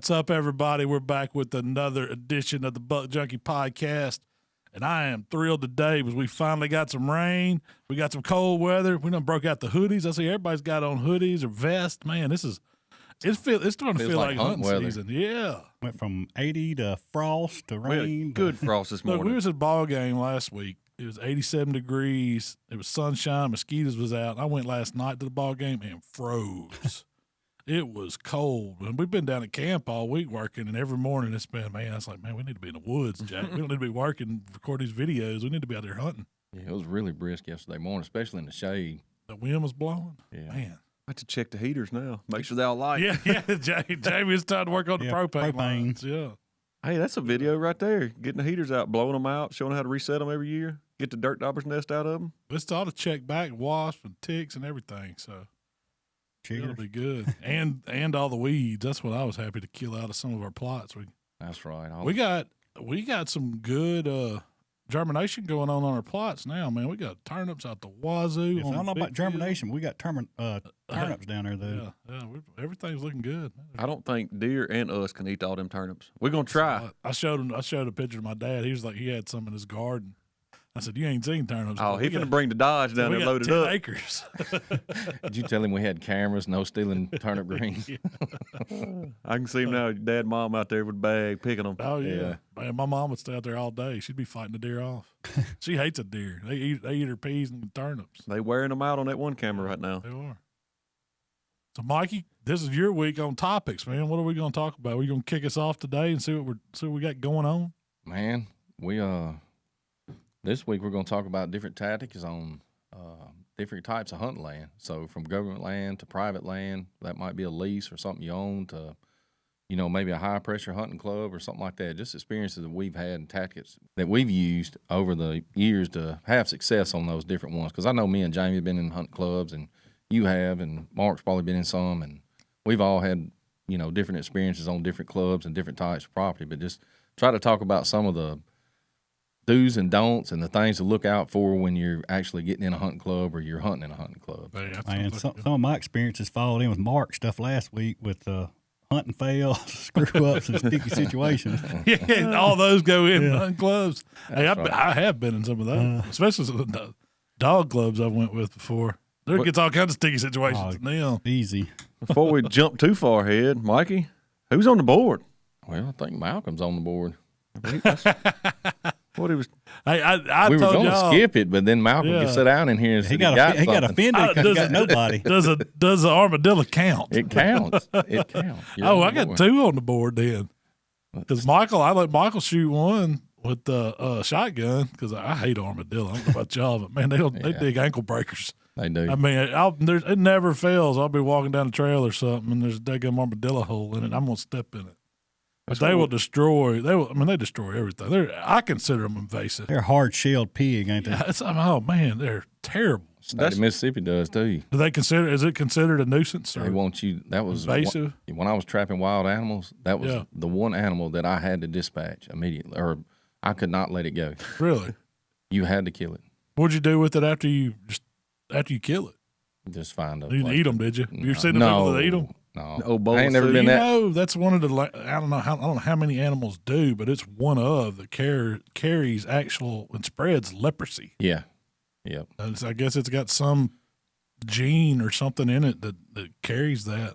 What's up, everybody? We're back with another edition of the Buck Junkie podcast, and I am thrilled today because we finally got some rain. We got some cold weather. We done broke out the hoodies. I see everybody's got on hoodies or vests. Man, it's starting to feel like hunting season. Yeah. Went from 80 to frost to rain. Good frost this morning. Look, we was at a ball game last week. It was 87 degrees. It was sunshine. Mosquitoes was out. I went last night to the ball game and froze. It was cold. And we've been down at camp all week working, and every morning it's been, man, I was like, man, we need to be in the woods, Jack. We don't need to be working, record these videos. We need to be out there hunting. Yeah, it was really brisk yesterday morning, especially in the shade. The wind was blowing. Yeah. Man. I have to check the heaters now. Make sure they're all light. Yeah. Jamie, it's time to work on the propane lines. Yeah. Hey, that's a video right there. Getting the heaters out, blowing them out, showing how to reset them every year. Get the dirt dauber's nest out of them. It's all to check back wasps and ticks and everything, so it'll be good. and all the weeds. That's what I was happy to kill out of some of our plots. That's right. We got some good germination going on our plots now, man. We got turnips out the wazoo. I don't know about germination. We got turnips down there, though. Yeah, everything's looking good. I don't think deer and us can eat all them turnips. We're gonna try. I showed a picture of my dad. He was like, he had some in his garden. I said, you ain't seen turnips. Oh, he's gonna bring the Dodge down there loaded 10 up. acres. Did you tell him we had cameras, no stealing turnip greens? I can see him now. Dad and Mom out there with a bag picking them. Oh yeah. Man, my mom would stay out there all day. She'd be fighting the deer off. She hates a deer. They eat her peas and turnips. They wearing them out on that one camera right now. They are. So, Mikey, this is your week on topics, man. What are we going to talk about? Are we going to kick us off today and see what we got going on? Man, we this week we're going to talk about different tactics on different types of hunting land. So from government land to private land, that might be a lease or something you own, to maybe a high pressure hunting club or something like that. Just experiences that we've had and tactics that we've used over the years to have success on those different ones. Because I know me and Jamie have been in hunt clubs, and you have, and Mark's probably been in some, and we've all had different experiences on different clubs and different types of property. But just try to talk about some of the do's and don'ts and the things to look out for when you're actually getting in a hunting club or you're hunting in a hunting club. Man, some of my experiences followed in with Mark stuff last week with hunting fails, screw ups, and sticky situations. Yeah, all those go in hunting clubs. Hey, I have been in some of those, especially some of the dog clubs I went with before. There gets all kinds of sticky situations now. Easy. Before we jump too far ahead, Mikey, who's on the board? Well, I think Malcom's on the board. What he was? I we were told going to y'all, skip it, but then Malcom could sit down in here and he got offended because he got nobody. Does the armadillo count? It counts. It counts. I got two on the board then. Because I let Michael shoot one with the shotgun because I hate armadillo. I don't know about y'all, but man, they dig ankle breakers. They do. I mean, it never fails. I'll be walking down the trail or something, and there's a daggum armadillo hole in it. I'm gonna step in it. But they will destroy. They destroy everything. I consider them invasive. They're a hard-shelled pig, ain't they? Yeah, oh man, they're terrible. State of Mississippi does too. Do they consider? Is it considered a nuisance? Or they want you. That was invasive. When I was trapping wild animals, that was the one animal that I had to dispatch immediately, or I could not let it go. Really? You had to kill it. What'd you do with it after you kill it? Just find a. You didn't eat them, did you? You've seen the people that eat them. No, I ain't never been that. That's one of the. I don't know how many animals do, but it's one of that carries actual and spreads leprosy. Yeah, yep. I guess it's got some gene or something in it that carries that.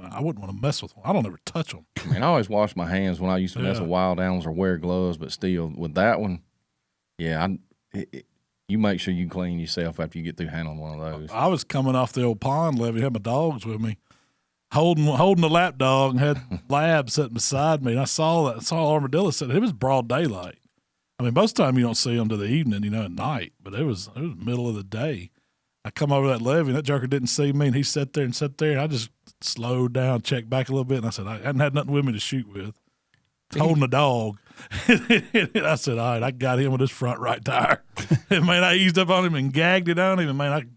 I wouldn't want to mess with them. I don't ever touch them. I mean, I always wash my hands when I used to mess with wild animals or wear gloves, but still, with that one, you make sure you clean yourself after you get through handling one of those. I was coming off the old pond levee, had my dogs with me, holding the lap dog, and had Lab sitting beside me, and I saw armadillo sitting. It was broad daylight. I mean, most of the time you don't see them to the evening, at night, but it was middle of the day. I come over that levee, and that jerker didn't see me, and he sat there, and I just slowed down, checked back a little bit, and I said, I hadn't had nothing with me to shoot with. Holding a dog. And I said, all right, I got him with his front right tire. And, man, I eased up on him and gagged it on him, and, man,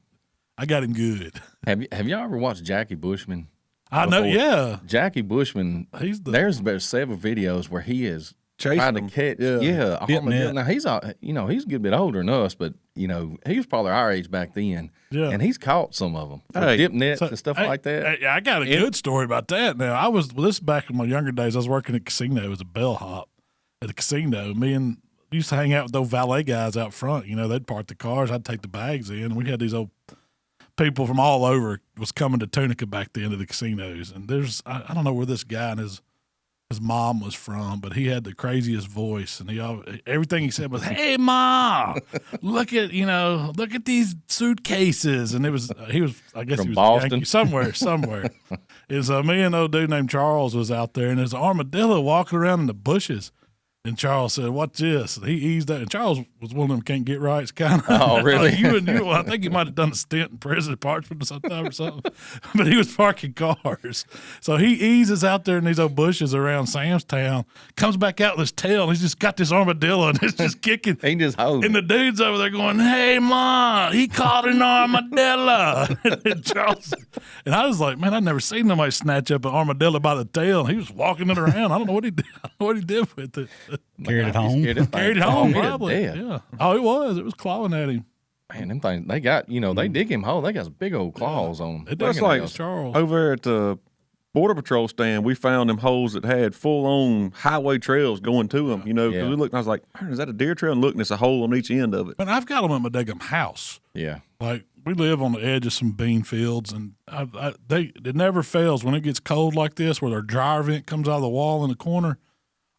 I got him good. Have y'all ever watched Jackie Bushman? I know, yeah. Jackie Bushman, there's about several videos where he is chasing trying to them. catch. Yeah. Yeah, a Getting armadillo. it. Now he's he's a good bit older than us, but he was probably our age back then. Yeah. And he's caught some of them. Hey, Dip nets So, and stuff hey, like that. hey, I got a good story about that. Now, this back in my younger days. I was working at a casino as a bellhop at a casino. Me and used to hang out with those valet guys out front. They'd park the cars. I'd take the bags in. We had these old people from all over was coming to Tunica back then to the casinos. And I don't know where this guy and his mom was from, but he had the craziest voice, and everything he said was, "Hey, Ma, look at these suitcases." And he was, I guess From he was Boston? Yankee, somewhere. Is me and old dude named Charles was out there, and there's an armadillo walking around in the bushes. And Charles said, "What's this?" And he eased up. And Charles was one of them can't get rights kind of. Oh, really? I think he might have done a stint in prison, Parchment sometime or something. But he was parking cars. So he eases out there in these old bushes around Samstown, comes back out with his tail, and he's just got this armadillo, and it's just kicking. He just holds And the dude's over there going, "Hey, Ma, he caught an armadillo." And Charles, and I was like, man, I've never seen nobody snatch up an armadillo by the tail. And he was walking it around. I don't know what he did. What he did with it. Carried it home. Carried it home, He'd have probably. dead. Yeah. Oh, it was. It was clawing at him. Man, them things, they got, they dig him whole. They got some big old claws on them. It That's does like like Charles. over there at the Border Patrol stand, we found them holes that had full-on highway trails going to them, because Yeah. we looked and I was like, man, is that a deer trail? And look, and it's a hole on each end of it. But I've got them at my daggum house. Yeah. Like, we live on the edge of some bean fields, and it never fails when it gets cold like this, where their dryer vent comes out of the wall in the corner.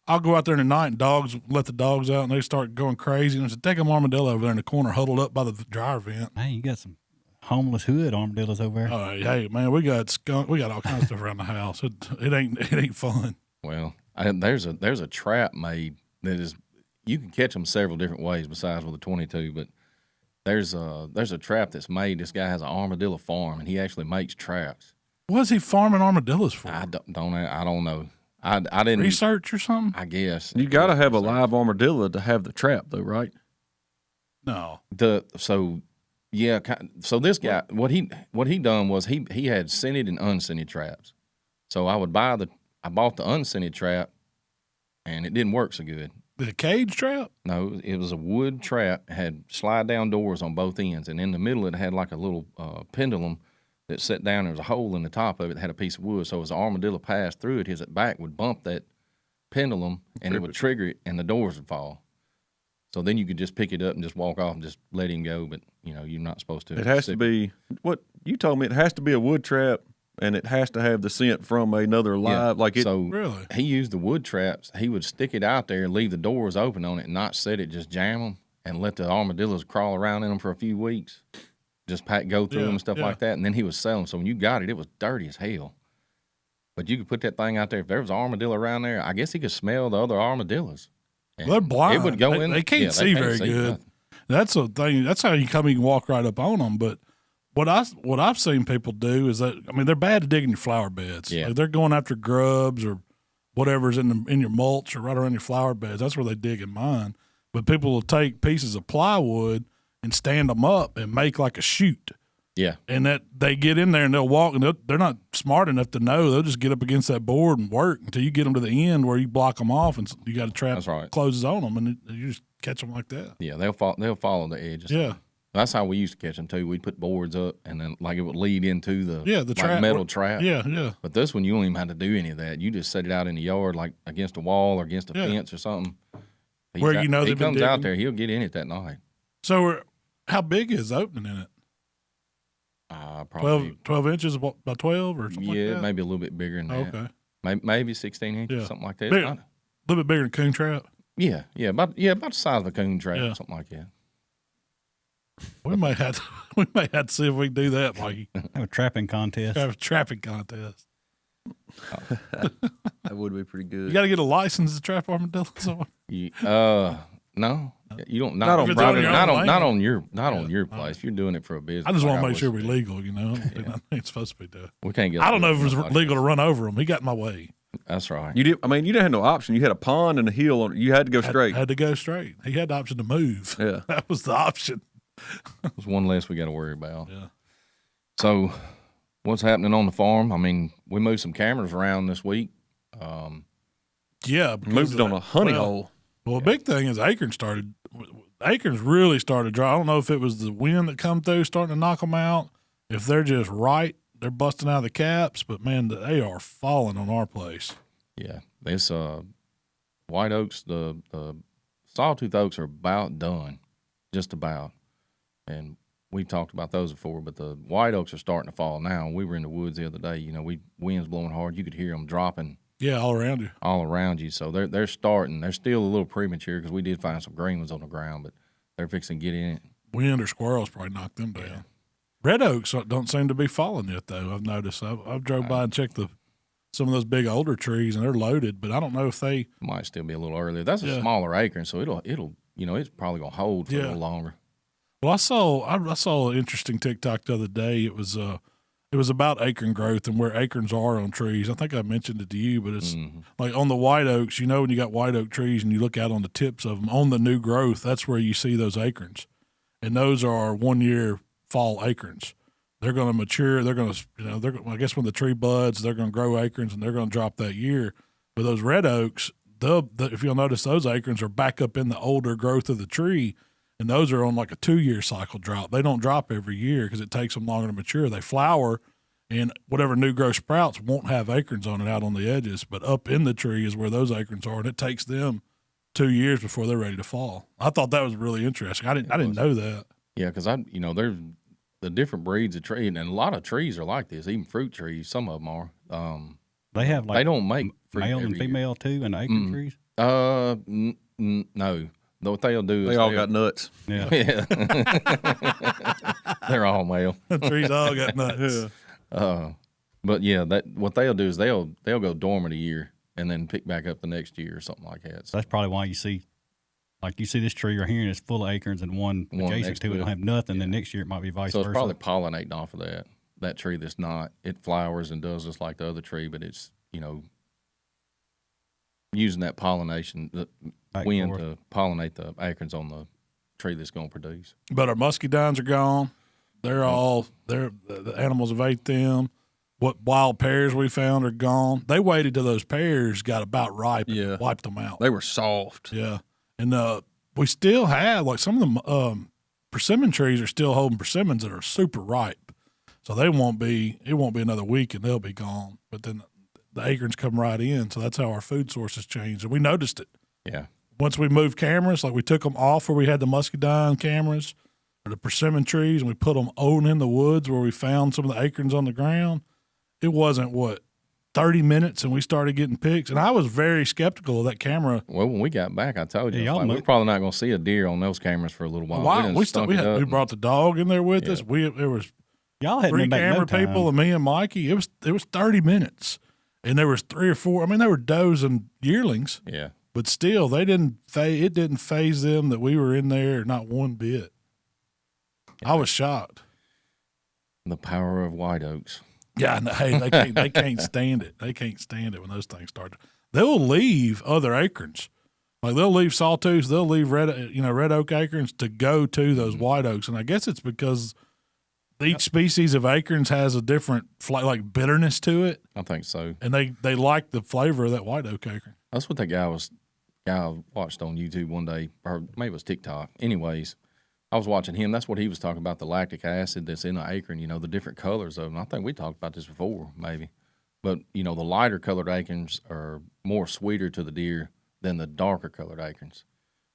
I'll go out there in the night and let the dogs out, and they start going crazy. And there's a daggum armadillo over there in the corner, huddled up by the dryer vent. Man, you got some homeless hood armadillos over there. Oh, hey, man, we got skunk. We got all kinds of stuff around the house. It ain't fun. Well, there's a trap made that is, you can catch them several different ways besides with a 22, but there's a trap that's made. This guy has an armadillo farm, and he actually makes traps. What's he farming armadillos for? I don't know. I didn't Research or something? I guess You got to have a live armadillo to have the trap, though, right? No. So this guy, what he done was he had scented and unscented traps. So I bought the unscented trap, and it didn't work so good. The cage trap? No, it was a wood trap, had slide down doors on both ends, and in the middle it had like a little pendulum that set down. There was a hole in the top of it that had a piece of wood. So as the armadillo passed through it, his back would bump that pendulum, and it would trigger it, and the doors would fall. So then you could just pick it up and just walk off and just let him go. But you're not supposed to. It has to be what you told me. It has to be a wood trap, and it has to have the scent from another live. So Really? he used the wood traps. He would stick it out there and leave the doors open on it, and not set it. Just jam them and let the armadillos crawl around in them for a few weeks. Just go through them and stuff like that, and then he was selling. So when you got it, it was dirty as hell. But you could put that thing out there. If there was an armadillo around there, I guess he could smell the other armadillos. And They're blind. It would go in. They can't see very good. nothing. That's the thing. That's how you can walk right up on them. But what I've seen people do is that, they're bad at digging your flower beds. Yeah. Like they're going after grubs or whatever's in your mulch or right around your flower beds. That's where they dig in mine. But people will take pieces of plywood and stand them up and make like a chute. Yeah. And that they get in there and they'll walk, and they're not smart enough to know. They'll just get up against that board and work until you get them to the end where you block them off, and you got a trap That's right. closes on them, and you just catch them like that. Yeah, they'll follow the edges. Yeah. That's how we used to catch them too. We'd put boards up, and then like it would lead into the trap. metal trap. Yeah. But this one, you don't even have to do any of that. You just set it out in the yard, like against a wall or against a fence or something. Where he they've been comes out digging? there, he'll get in it that night. So how big is the opening in it? Probably 12 inches by 12 or something like that? maybe a little bit bigger than that. Okay. Maybe 16 inches, Yeah. something like that. Big- It's not- A little bit bigger than coon trap. about the size of a coon trap, Yeah. something like that. We may have to see if we can do that, Mikey. Have a trapping contest. Have a trapping contest. That would be pretty good. You got to get a license to trap armadillos. No, you don't. Not on private not land. on your place. If you're doing it for a business, I just want to like make sure was- we're legal, I ain't supposed to be doing. We can't get. I don't know if it was like legal to run over him. He got in my way. That's right. You did. You didn't have no option. You had a pond and a hill on it. You had to go straight. Had to go straight. He had the option to move. Yeah. That was the option. There's one less we got to worry about. Yeah. So, what's happening on the farm? We moved some cameras around this week. Yeah. Moved it on a honey hole. Well, the big thing is Acorns really started dry. I don't know if it was the wind that come through starting to knock them out. If they're just right, they're busting out of the caps. But, man, they are falling on our place. Yeah. This white oaks, the sawtooth oaks are about done, just about. And we've talked about those before, but the white oaks are starting to fall now. We were in the woods the other day. Winds blowing hard. You could hear them dropping. Yeah, all around you. So they're starting. They're still a little premature because we did find some green ones on the ground, but they're fixing to get in it. Wind or squirrels probably knocked them down. Yeah. Red oaks don't seem to be falling yet, though. I've noticed. I've drove by and checked some of those big older trees, and they're loaded. But I don't know if they might still be a little earlier. That's a smaller acorn, so it'll it's probably gonna hold for a little longer. Well, I saw an interesting TikTok the other day. It was about acorn growth and where acorns are on trees. I think I mentioned it to you, but it's like on the white oaks, when you got white oak trees and you look out on the tips of them, on the new growth, that's where you see those acorns. And those are 1 year fall acorns. They're going to mature. They're going to, I guess when the tree buds, they're going to grow acorns and they're going to drop that year. But those red oaks, if you'll notice, those acorns are back up in the older growth of the tree. And those are on like a 2 year cycle drop. They don't drop every year because it takes them longer to mature. They flower, and whatever new growth sprouts won't have acorns on it out on the edges. But up in the tree is where those acorns are, and it takes them 2 years before they're ready to fall. I thought that was really interesting. I didn't know that. Yeah, because there's the different breeds of tree, and a lot of trees are like this. Even fruit trees, some of them are. They have they don't make fruit male and female too in acorn trees. No. What they'll do is they all got nuts. Yeah, they're all male. The trees all got nuts. But yeah, what they'll do is they'll go dormant a year and then pick back up the next year or something like that. So that's probably why you see this tree right here and it's full of acorns and one adjacent to it don't have nothing. Then next year it might be vice versa. So it's probably pollinating off of that tree that's not. It flowers and does just like the other tree, but it's using that pollination, the wind to pollinate the acorns on the tree that's going to produce. But our muscadines are gone. The animals have ate them. What wild pears we found are gone. They waited till those pears got about ripe and wiped them out. They were soft. Yeah. And we still have, like, some of the persimmon trees are still holding persimmons that are super ripe. So it won't be another week and they'll be gone. But then the acorns come right in. So that's how our food sources changed. And we noticed it. Yeah. Once we moved cameras, like we took them off where we had the muscadine cameras or the persimmon trees, and we put them on in the woods where we found some of the acorns on the ground. It wasn't 30 minutes, and we started getting pics. And I was very skeptical of that camera. Well, when we got back, I told you, we're probably not going to see a deer on those cameras for a little while. Wow. We brought the dog in there with us. There was y'all had 3 camera people and me and Mikey. It was 30 minutes, and there was 3 or 4. I mean, they were does and yearlings. Yeah. But still, it didn't faze them that we were in there, not one bit. I was shocked. The power of white oaks. Yeah, no, hey, they can't stand it. They can't stand it when those things start. They'll leave other acorns, like they'll leave sawtooths, they'll leave red oak acorns to go to those white oaks, and I guess it's because each species of acorns has a different like bitterness to it. I think so, and they like the flavor of that white oak acorn. That's what that guy I watched on YouTube one day, or maybe it was TikTok. Anyways, I was watching him. That's what he was talking about, the lactic acid that's in the acorn, the different colors of them. I think we talked about this before, maybe. But, the lighter colored acorns are more sweeter to the deer than the darker colored acorns.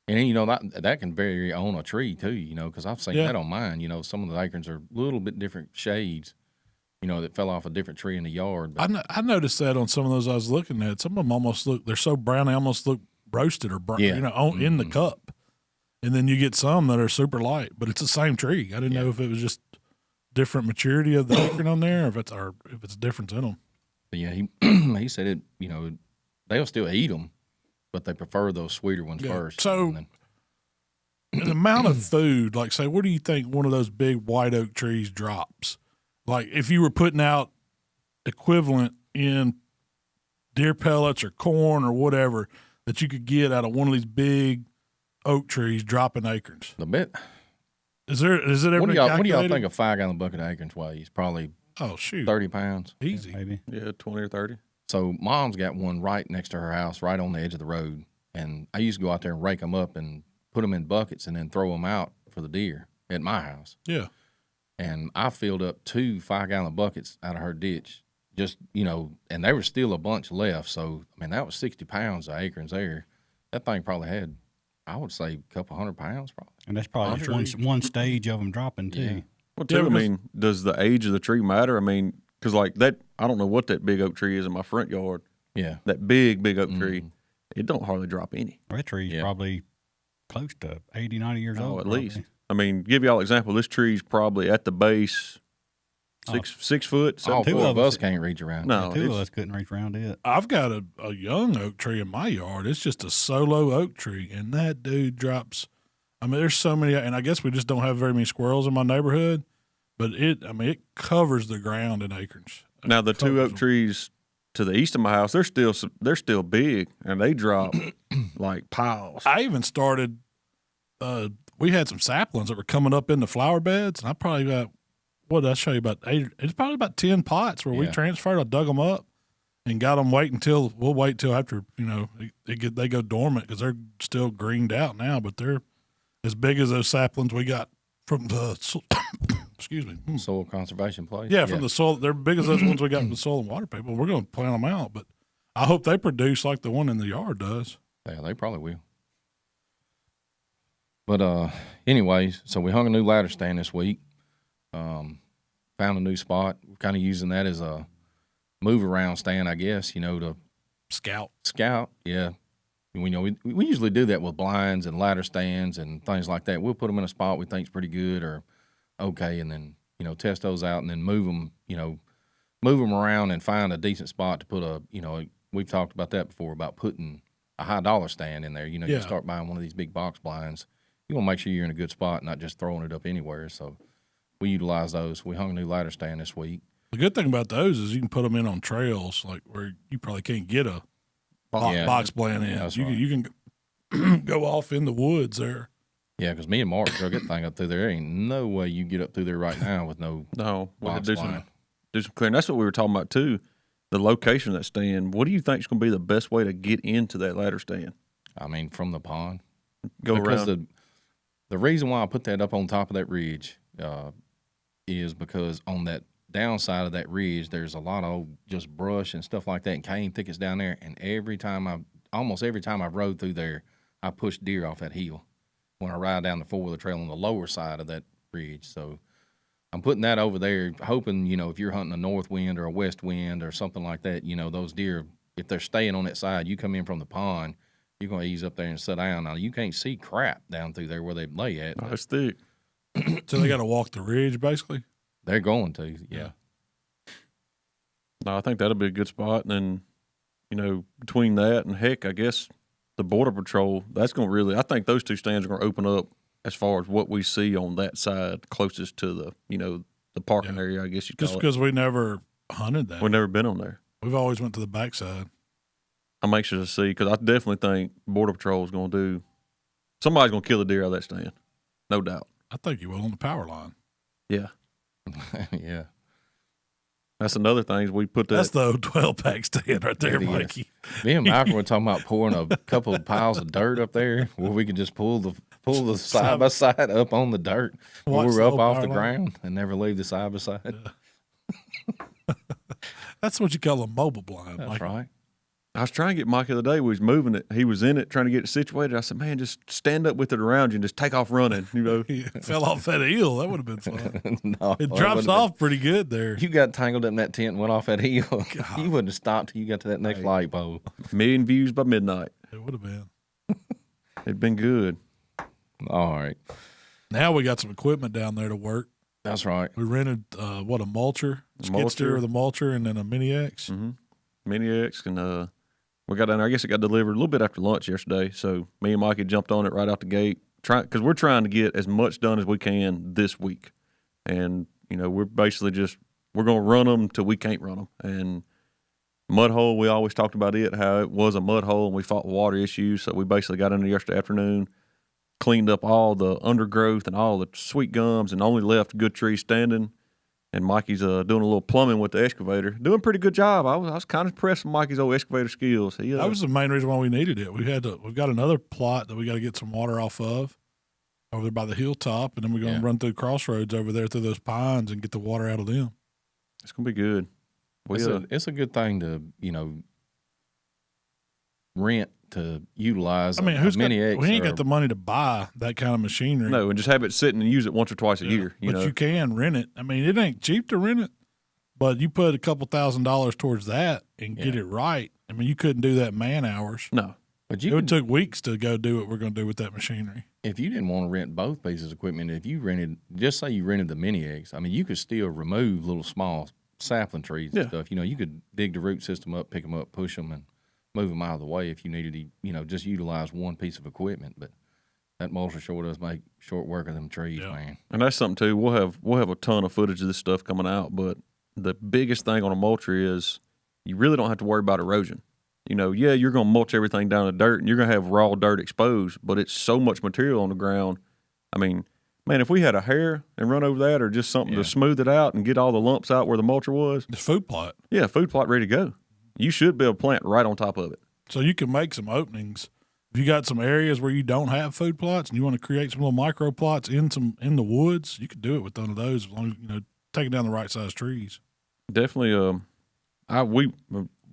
And, that can vary on a tree, too, because I've seen that on mine. Some of the acorns are a little bit different shades, that fell off a different tree in the yard. But I noticed that on some of those I was looking at. Some of them they're so brown, they almost look roasted or burnt, in the cup. And then you get some that are super light, but it's the same tree. I didn't know if it was just different maturity of the acorn on there, or if it's a difference in them. But yeah, he said it. They'll still eat them, but they prefer those sweeter ones first. So, the amount of food, like, say, what do you think one of those big white oak trees drops? Like, if you were putting out equivalent in deer pellets or corn or whatever that you could get out of one of these big oak trees dropping acorns. A bit. Is it ever what do y'all think a 5-gallon bucket of acorns weighs? Probably 30 pounds. Easy. Maybe. Yeah, 20 or 30. So Mom's got one right next to her house, right on the edge of the road. And I used to go out there and rake them up and put them in buckets and then throw them out for the deer at my house. Yeah. And I filled up 2 5-gallon buckets out of her ditch. Just, and there was still a bunch left. So, I mean, that was 60 pounds of acorns there. That thing probably had, I would say, a couple 100 pounds probably. And that's probably just one stage of them dropping, too. Yeah. Well, too, I mean, does the age of the tree matter? I mean, because like that, I don't know what that big oak tree is in my front yard. Yeah. That big oak tree, it don't hardly drop any. That tree's probably close to 80, 90 years old. At least. I mean, give y'all an example. This tree's probably at the base 6 foot. All 4 of us can't reach around. No, 2 of us couldn't reach around it. I've got a young oak tree in my yard. It's just a solo oak tree, and that dude drops. I mean, there's so many, and I guess we just don't have very many squirrels in my neighborhood, but it covers the ground in acorns. Now the 2 oak trees to the east of my house, they're still big, and they drop like piles. I even started. We had some saplings that were coming up in the flower beds, and I probably got. What did I show you about 8? It's probably about 10 pots where we transferred. I dug them up and got them. We'll wait till after they go dormant because they're still greened out now, but they're as big as those saplings we got from the excuse me Soil conservation place. Yeah, from the soil. They're big as those ones we got from the soil and water people. We're going to plant them out, but I hope they produce like the one in the yard does. Yeah, they probably will. But anyways, so we hung a new ladder stand this week. Found a new spot. We're kind of using that as a move around stand, I guess, to Scout. Yeah. We usually do that with blinds and ladder stands and things like that. We'll put them in a spot we think's pretty good or okay, and then, test those out and then move them around and find a decent spot to put we've talked about that before, about putting a high dollar stand in there. You start buying one of these big box blinds. You want to make sure you're in a good spot, not just throwing it up anywhere. So we utilize those. We hung a new ladder stand this week. The good thing about those is you can put them in on trails, like where you probably can't get a box blind in. You can go off in the woods there. Yeah, because me and Mark drug that thing up through there. There ain't no way you get up through there right now with no box blind. Do some clearing. That's what we were talking about too. The location of that stand. What do you think is going to be the best way to get into that ladder stand? I mean, from the pond. Because around. The reason why I put that up on top of that ridge is because on that downside of that ridge, there's a lot of just brush and stuff like that and cane thickets down there. And almost every time I rode through there, I push deer off that hill when I ride down the 4-wheeler trail on the lower side of that ridge. So I'm putting that over there, hoping, if you're hunting a north wind or a west wind or something like that, those deer, if they're staying on that side, you come in from the pond, you're going to ease up there and sit down. Now, you can't see crap down through there where they lay at. Oh, that's thick. So they got to walk the ridge, basically? They're going to, yeah. No, I think that'll be a good spot. And then, between that and heck, I guess the Border Patrol, that's going to really, I think those 2 stands are going to open up as far as what we see on that side closest to the, the parking area, I guess you call it. Just because we never hunted that. We've never been on there. We've always went to the backside. I'm anxious to see because I definitely think Border Patrol is going to do, somebody's going to kill a deer out of that stand. No doubt. I think you will on the power line. Yeah. Yeah. That's another thing is we put that. That's the 12-pack stand right there, Mikey. Me and Malcom were talking about pouring a couple of piles of dirt up there where we could just pull the side by side up on the dirt. When we were up off the ground and never leave the side by side. Yeah. That's what you call a mobile blind. That's Mikey. I right. was trying to get Mike the other day. We was moving it. He was in it, trying to get it situated. I said, man, just stand up with it around you and just take off running. He fell off that hill. That would have been fun. No, it drops off pretty good there. You got tangled up in that tent and went off that hill. You wouldn't have stopped till you got to that next light pole. 1,000,000 views by midnight. It would have been. It'd been good. All right. Now we got some equipment down there to work. That's right. We rented, a Mulcher, skid steer with a Mulcher, and then a Mini X. Mm-hmm. Mini X, and we got down there. I guess it got delivered a little bit after lunch yesterday. So me and Mikey jumped on it right out the gate, because we're trying to get as much done as we can this week. And, we're basically we're going to run them till we can't run them. And mud hole, we always talked about it, how it was a mud hole and we fought water issues. So we basically got in there yesterday afternoon, cleaned up all the undergrowth and all the sweet gums and only left good trees standing. And Mikey's doing a little plumbing with the excavator. Doing a pretty good job. I was kind of impressed with Mikey's old excavator skills. That was the main reason why we needed it. We've got another plot that we got to get some water off of over there by the hilltop, and then we're going to run through crossroads over there through those pines and get the water out of them. It's going to be good. It's a good thing to, rent to utilize. I mean, we ain't got the money to buy that kind of machinery. No, and just have it sitting and use it once or twice a year. You can rent it. I mean, it ain't cheap to rent it, but you put a couple $1,000s towards that and get it right. I mean, you couldn't do that in man hours. No. But it took weeks to go do what we're going to do with that machinery. If you didn't want to rent both pieces of equipment, if you rented, just say you rented the mini X, I mean, you could still remove little small sapling trees and stuff. You could dig the root system up, pick them up, push them, and move them out of the way if you needed to, just utilize one piece of equipment. But that Mulcher sure does make short work of them trees, man. And that's something too. We'll have a ton of footage of this stuff coming out, but the biggest thing on a mulcher is you really don't have to worry about erosion. You're going to mulch everything down in the dirt, and you're going to have raw dirt exposed, but it's so much material on the ground. I mean, man, if we had a hair and run over that or just something to smooth it out and get all the lumps out where the mulcher was. The food plot. Yeah, food plot ready to go. You should be able to plant right on top of it. So you can make some openings. If you got some areas where you don't have food plots and you want to create some little micro plots in the woods, you could do it with one of those as long as, taking down the right size trees. Definitely.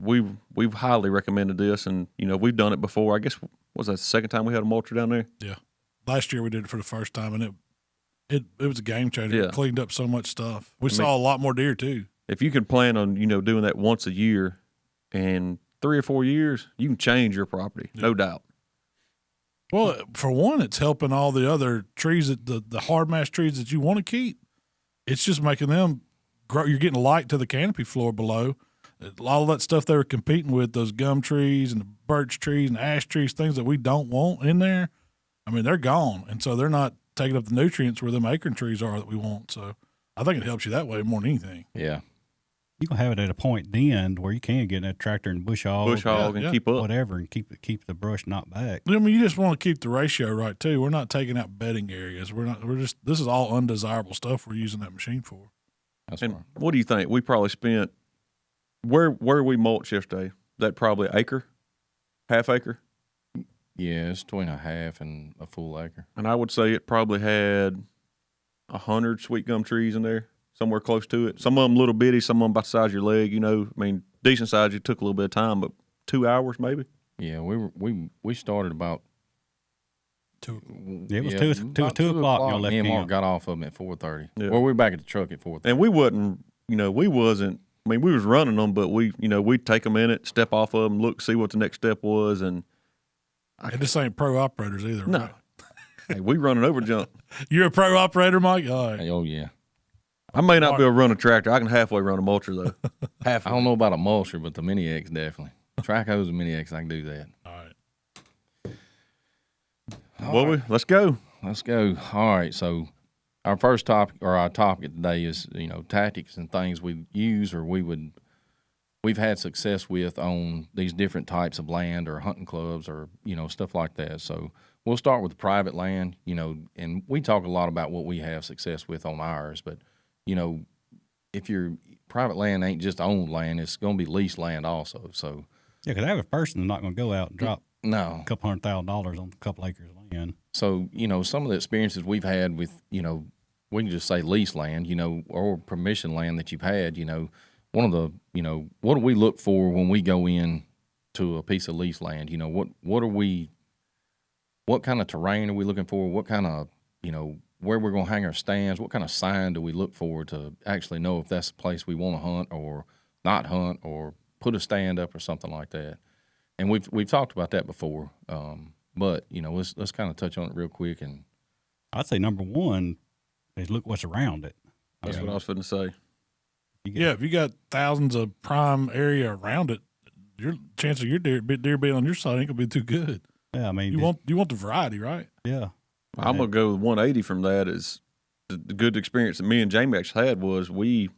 We've highly recommended this, and we've done it before. I guess was that the second time we had a mulcher down there? Yeah, last year we did it for the first time, and it was a game changer. Yeah. It cleaned up so much stuff. We saw a lot more deer too. If you can plan on doing that once a year, and 3 or 4 years, you can change your property, no doubt. Well, for one, it's helping all the other trees the hard mass trees that you want to keep. It's just making them grow. You're getting light to the canopy floor below. A lot of that stuff they were competing with, those gum trees and the birch trees and ash trees, things that we don't want in there, I mean, they're gone. And so they're not taking up the nutrients where them acorn trees are that we want. So I think it helps you that way more than anything. Yeah. You can have it at a point then where you can get in that tractor and bush hog and keep up. Whatever, and keep the brush knocked back. I mean, you just want to keep the ratio right too. We're not taking out bedding areas. This is all undesirable stuff we're using that machine for. That's and right. What do you think? We probably spent where we mulched yesterday, that probably acre, half acre? Yeah, it's between a half and a full acre. And I would say it probably had 100 sweet gum trees in there, somewhere close to it. Some of them little bitty, some of them about the size of your leg, I mean, decent size. It took a little bit of time, but 2 hours maybe. Yeah, we started about 2. It was 2 o'clock. Y'all left me and Mark camp. got off of them at 4:30. Yeah. Well, we were back at the truck at 4:30. And we wasn't. I mean, we was running them, but we'd take a minute, step off of them, look, see what the next step was, and this ain't pro operators either. No. Right? Hey, we running over junk. You're a pro operator, Mike? All right. Oh, yeah. I may not be able to run a tractor. I can halfway run a mulcher, though. I don't know about a mulcher, but the Mini X definitely. Track hose and Mini X, I can do that. All right. Let's go. Let's go. All right, so our first topic, or our topic today is, tactics and things we use or we've had success with on these different types of land or hunting clubs or, stuff like that. So we'll start with the private land, and we talk a lot about what we have success with on ours, but, if your private land ain't just owned land, it's going to be leased land also. So Yeah, because the average person is not going to go out and drop no a couple $100,000 on a couple acres of land. So, some of the experiences we've had with, we can just say lease land, or permission land that you've had, one of the, what do we look for when we go in to a piece of lease land? What kind of terrain are we looking for? What kind of, where we're going to hang our stands? What kind of sign do we look for to actually know if that's the place we want to hunt or not hunt or put a stand up or something like that? And we've talked about that before. But let's kind of touch on it real quick. And I'd say number one is look what's around it. That's what I was going to say. If you got thousands of prime area around it, your chance of your deer being on your side ain't gonna be too good. Yeah, I mean, you want the variety, right? Yeah, I'm gonna go with 180 from that. Is the good experience that me and Jamie actually had was we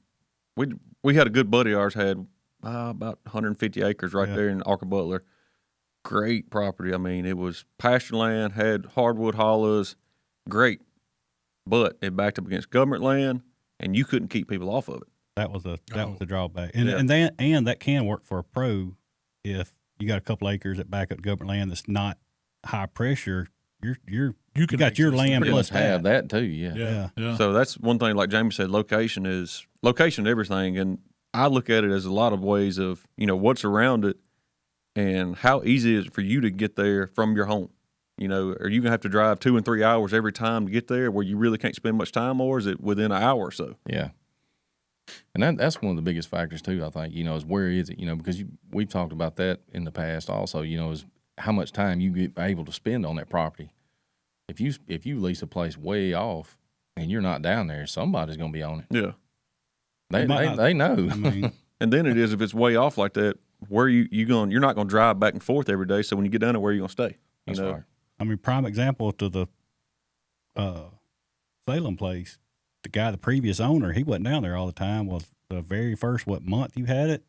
had a good buddy of ours had about 150 acres right there in Arca Butler. Great property. I mean, it was pasture land, had hardwood hollows, great, but it backed up against government land, and you couldn't keep people off of it. That was the drawback, Yeah. and that can work for a pro if you got a couple acres that back up government land that's not high pressure. You got your land Pretty plus much have that too. Yeah. Yeah. So that's one thing, like Jamie said, location is everything. And I look at it as a lot of ways of, what's around it and how easy is it for you to get there from your home. Are you going to have to drive 2 and 3 hours every time to get there where you really can't spend much time, or is it within an hour or so? Yeah. And that's one of the biggest factors too, I think, is where is it, because we've talked about that in the past also, is how much time you get able to spend on that property. If you lease a place way off and you're not down there, somebody's going to be on it. Yeah. They know. I mean, And then it is, if it's way off like that, where you're not going to drive back and forth every day. So when you get down there, where are you going to stay? That's right. I mean, prime example to the Salem place, the previous owner, he wasn't down there all the time. Was the very first month you had it?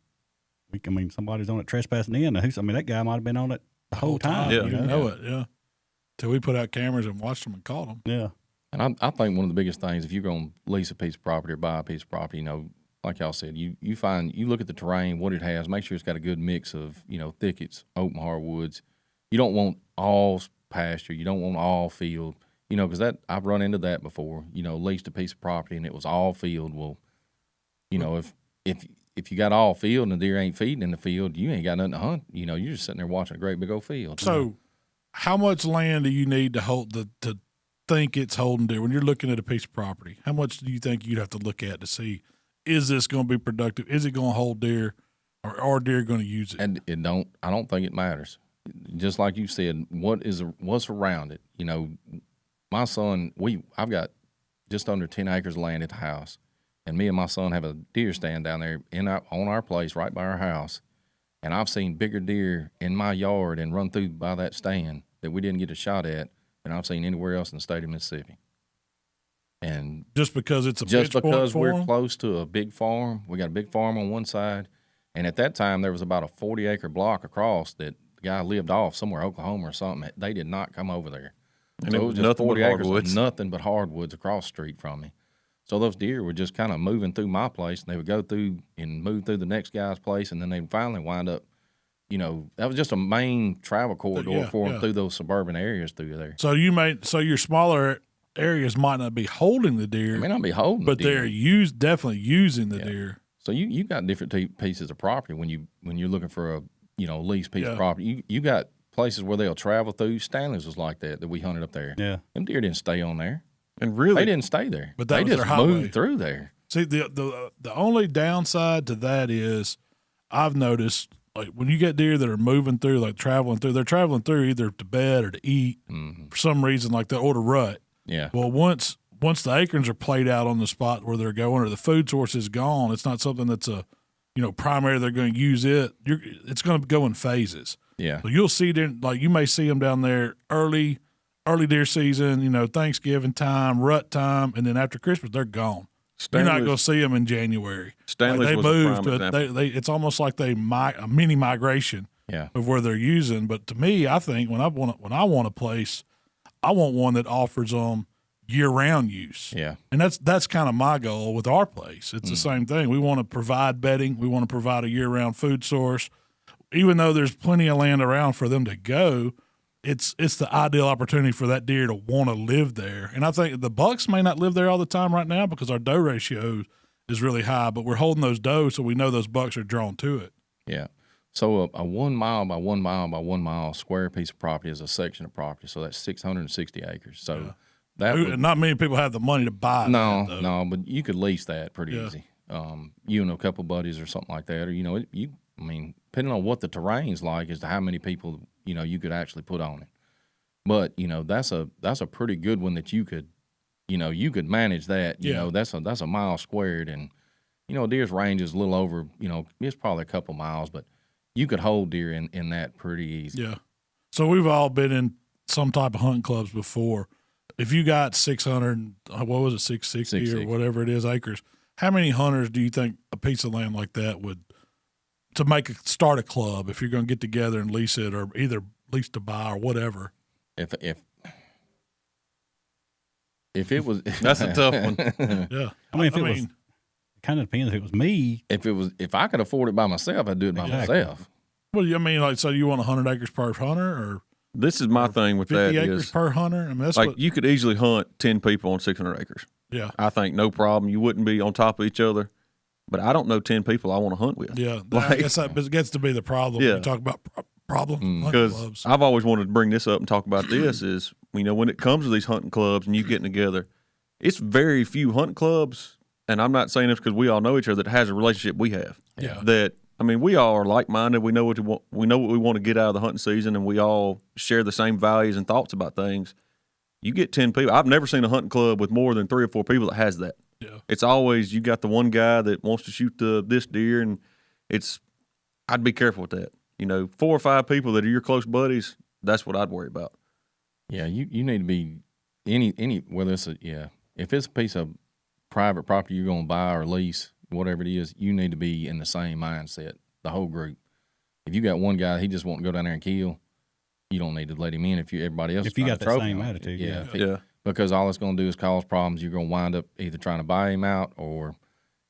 Somebody's on it trespassing in. That guy might have been on it the whole time. Yeah. You know it, yeah. Till we put out cameras and watched them and caught them. Yeah. And I think one of the biggest things, if you're going to lease a piece of property or buy a piece of property, like y'all said, you look at the terrain, what it has, make sure it's got a good mix of, thickets, open hardwoods. You don't want all pasture. You don't want all field, because I've run into that before, leased a piece of property and it was all field. Well, if you got all field and the deer ain't feeding in the field, you ain't got nothing to hunt. You're just sitting there watching a great big old field. So how much land do you need to hold to think it's holding deer when you're looking at a piece of property? How much do you think you'd have to look at to see, is this going to be productive? Is it going to hold deer, or are deer going to use it? And I don't think it matters. Just like you said, what's around it? My son, I've got just under 10 acres of land at the house, and me and my son have a deer stand down there on our place right by our house. And I've seen bigger deer in my yard and run through by that stand that we didn't get a shot at than I've seen anywhere else in the state of Mississippi. And Just because it's we're close to a big farm, we got a big farm on one side, and at that time there was about a 40-acre block across that the guy lived off somewhere, Oklahoma or something. They did not come over there. And So it it was was just nothing but 40 acres hardwoods. of nothing but hardwoods across the street from me. So those deer were just kind of moving through my place, and they would go through and move through the next guy's place, and then they'd finally wind up, that was just a main travel corridor for them through those suburban areas through there. So your smaller areas might not be holding the deer, It may not be holding, but the deer. they're definitely using the deer. So you got different pieces of property when you're looking for a lease piece of property. You got places where they'll travel through. Stanley's was like that we hunted up there. Yeah. Them deer didn't stay on there. And really, They didn't stay there. But that they was just their highway. moved through there. See, the only downside to that is I've noticed, like, when you get deer that are moving through, like traveling through, they're traveling through either to bed or to eat for some reason, like that, or to rut. Yeah. Well, once the acorns are played out on the spot where they're going, or the food source is gone, it's not something that's primary. They're going to use it. It's going to go in phases. Yeah. So you'll see them, like you may see them down there early deer season, Thanksgiving time, rut time, and then after Christmas they're gone. You're not going to see them in January. Stanley's they was a moved. prime example. It's almost like a mini migration of where they're using. But to me, I think when I want a place, I want one that offers them year-round use. Yeah. And that's kind of my goal with our place. It's the same thing. We want to provide bedding. We want to provide a year-round food source. Even though there's plenty of land around for them to go, it's the ideal opportunity for that deer to want to live there. And I think the bucks may not live there all the time right now because our doe ratio is really high, but we're holding those doe so we know those bucks are drawn to it. Yeah. So a 1 mile by 1 mile by 1 mile square piece of property is a section of property. So that's 660 acres. So that would, Not many people have the money to buy that, though. No, but you could lease that pretty easy. You and a couple buddies or something like that, or depending on what the terrain's like as to how many people you could actually put on it. But that's a pretty good one that you could manage that. That's a mile squared, and a deer's range is a little over. It's probably a couple miles, but you could hold deer in that pretty easy. Yeah. So we've all been in some type of hunting clubs before. If you got 600, 660 or whatever it is acres, how many hunters do you think a piece of land like that would, to start a club, if you're going to get together and lease it, or either lease to buy or whatever? If If it was, That's a tough one. Yeah. I mean, if it was, it kind of depends. If it was me, if I could afford it by myself, I'd do it by myself. What do you mean? Like, so you want 100 acres per hunter, or This is my thing with 50 that acres is, per hunter? I mean, that's like, what. you could easily hunt 10 people on 600 acres. Yeah. I think no problem. You wouldn't be on top of each other. But I don't know 10 people I want to hunt with. Yeah. I Like, guess that gets to be the problem. Yeah. When you talk about problem hunting because clubs. I've always wanted to bring this up and talk about this is, when it comes to these hunting clubs and you getting together, it's very few hunting clubs, and I'm not saying this because we all know each other, that has a relationship we have. Yeah. That, we all are like-minded. We know what we want to get out of the hunting season, and we all share the same values and thoughts about things. You get 10 people. I've never seen a hunting club with more than 3 or 4 people that has that. Yeah. It's always, you got the one guy that wants to shoot this deer, and I'd be careful with that. 4 or 5 people that are your close buddies, that's what I'd worry about. Yeah, you need to be any whether it's if it's a piece of private property you're going to buy or lease, whatever it is, you need to be in the same mindset, the whole group. If you got one guy, he just want to go down there and kill, you don't need to let him in. If everybody else, if you got the same attitude, Yeah. Because all it's going to do is cause problems. You're going to wind up either trying to buy him out, or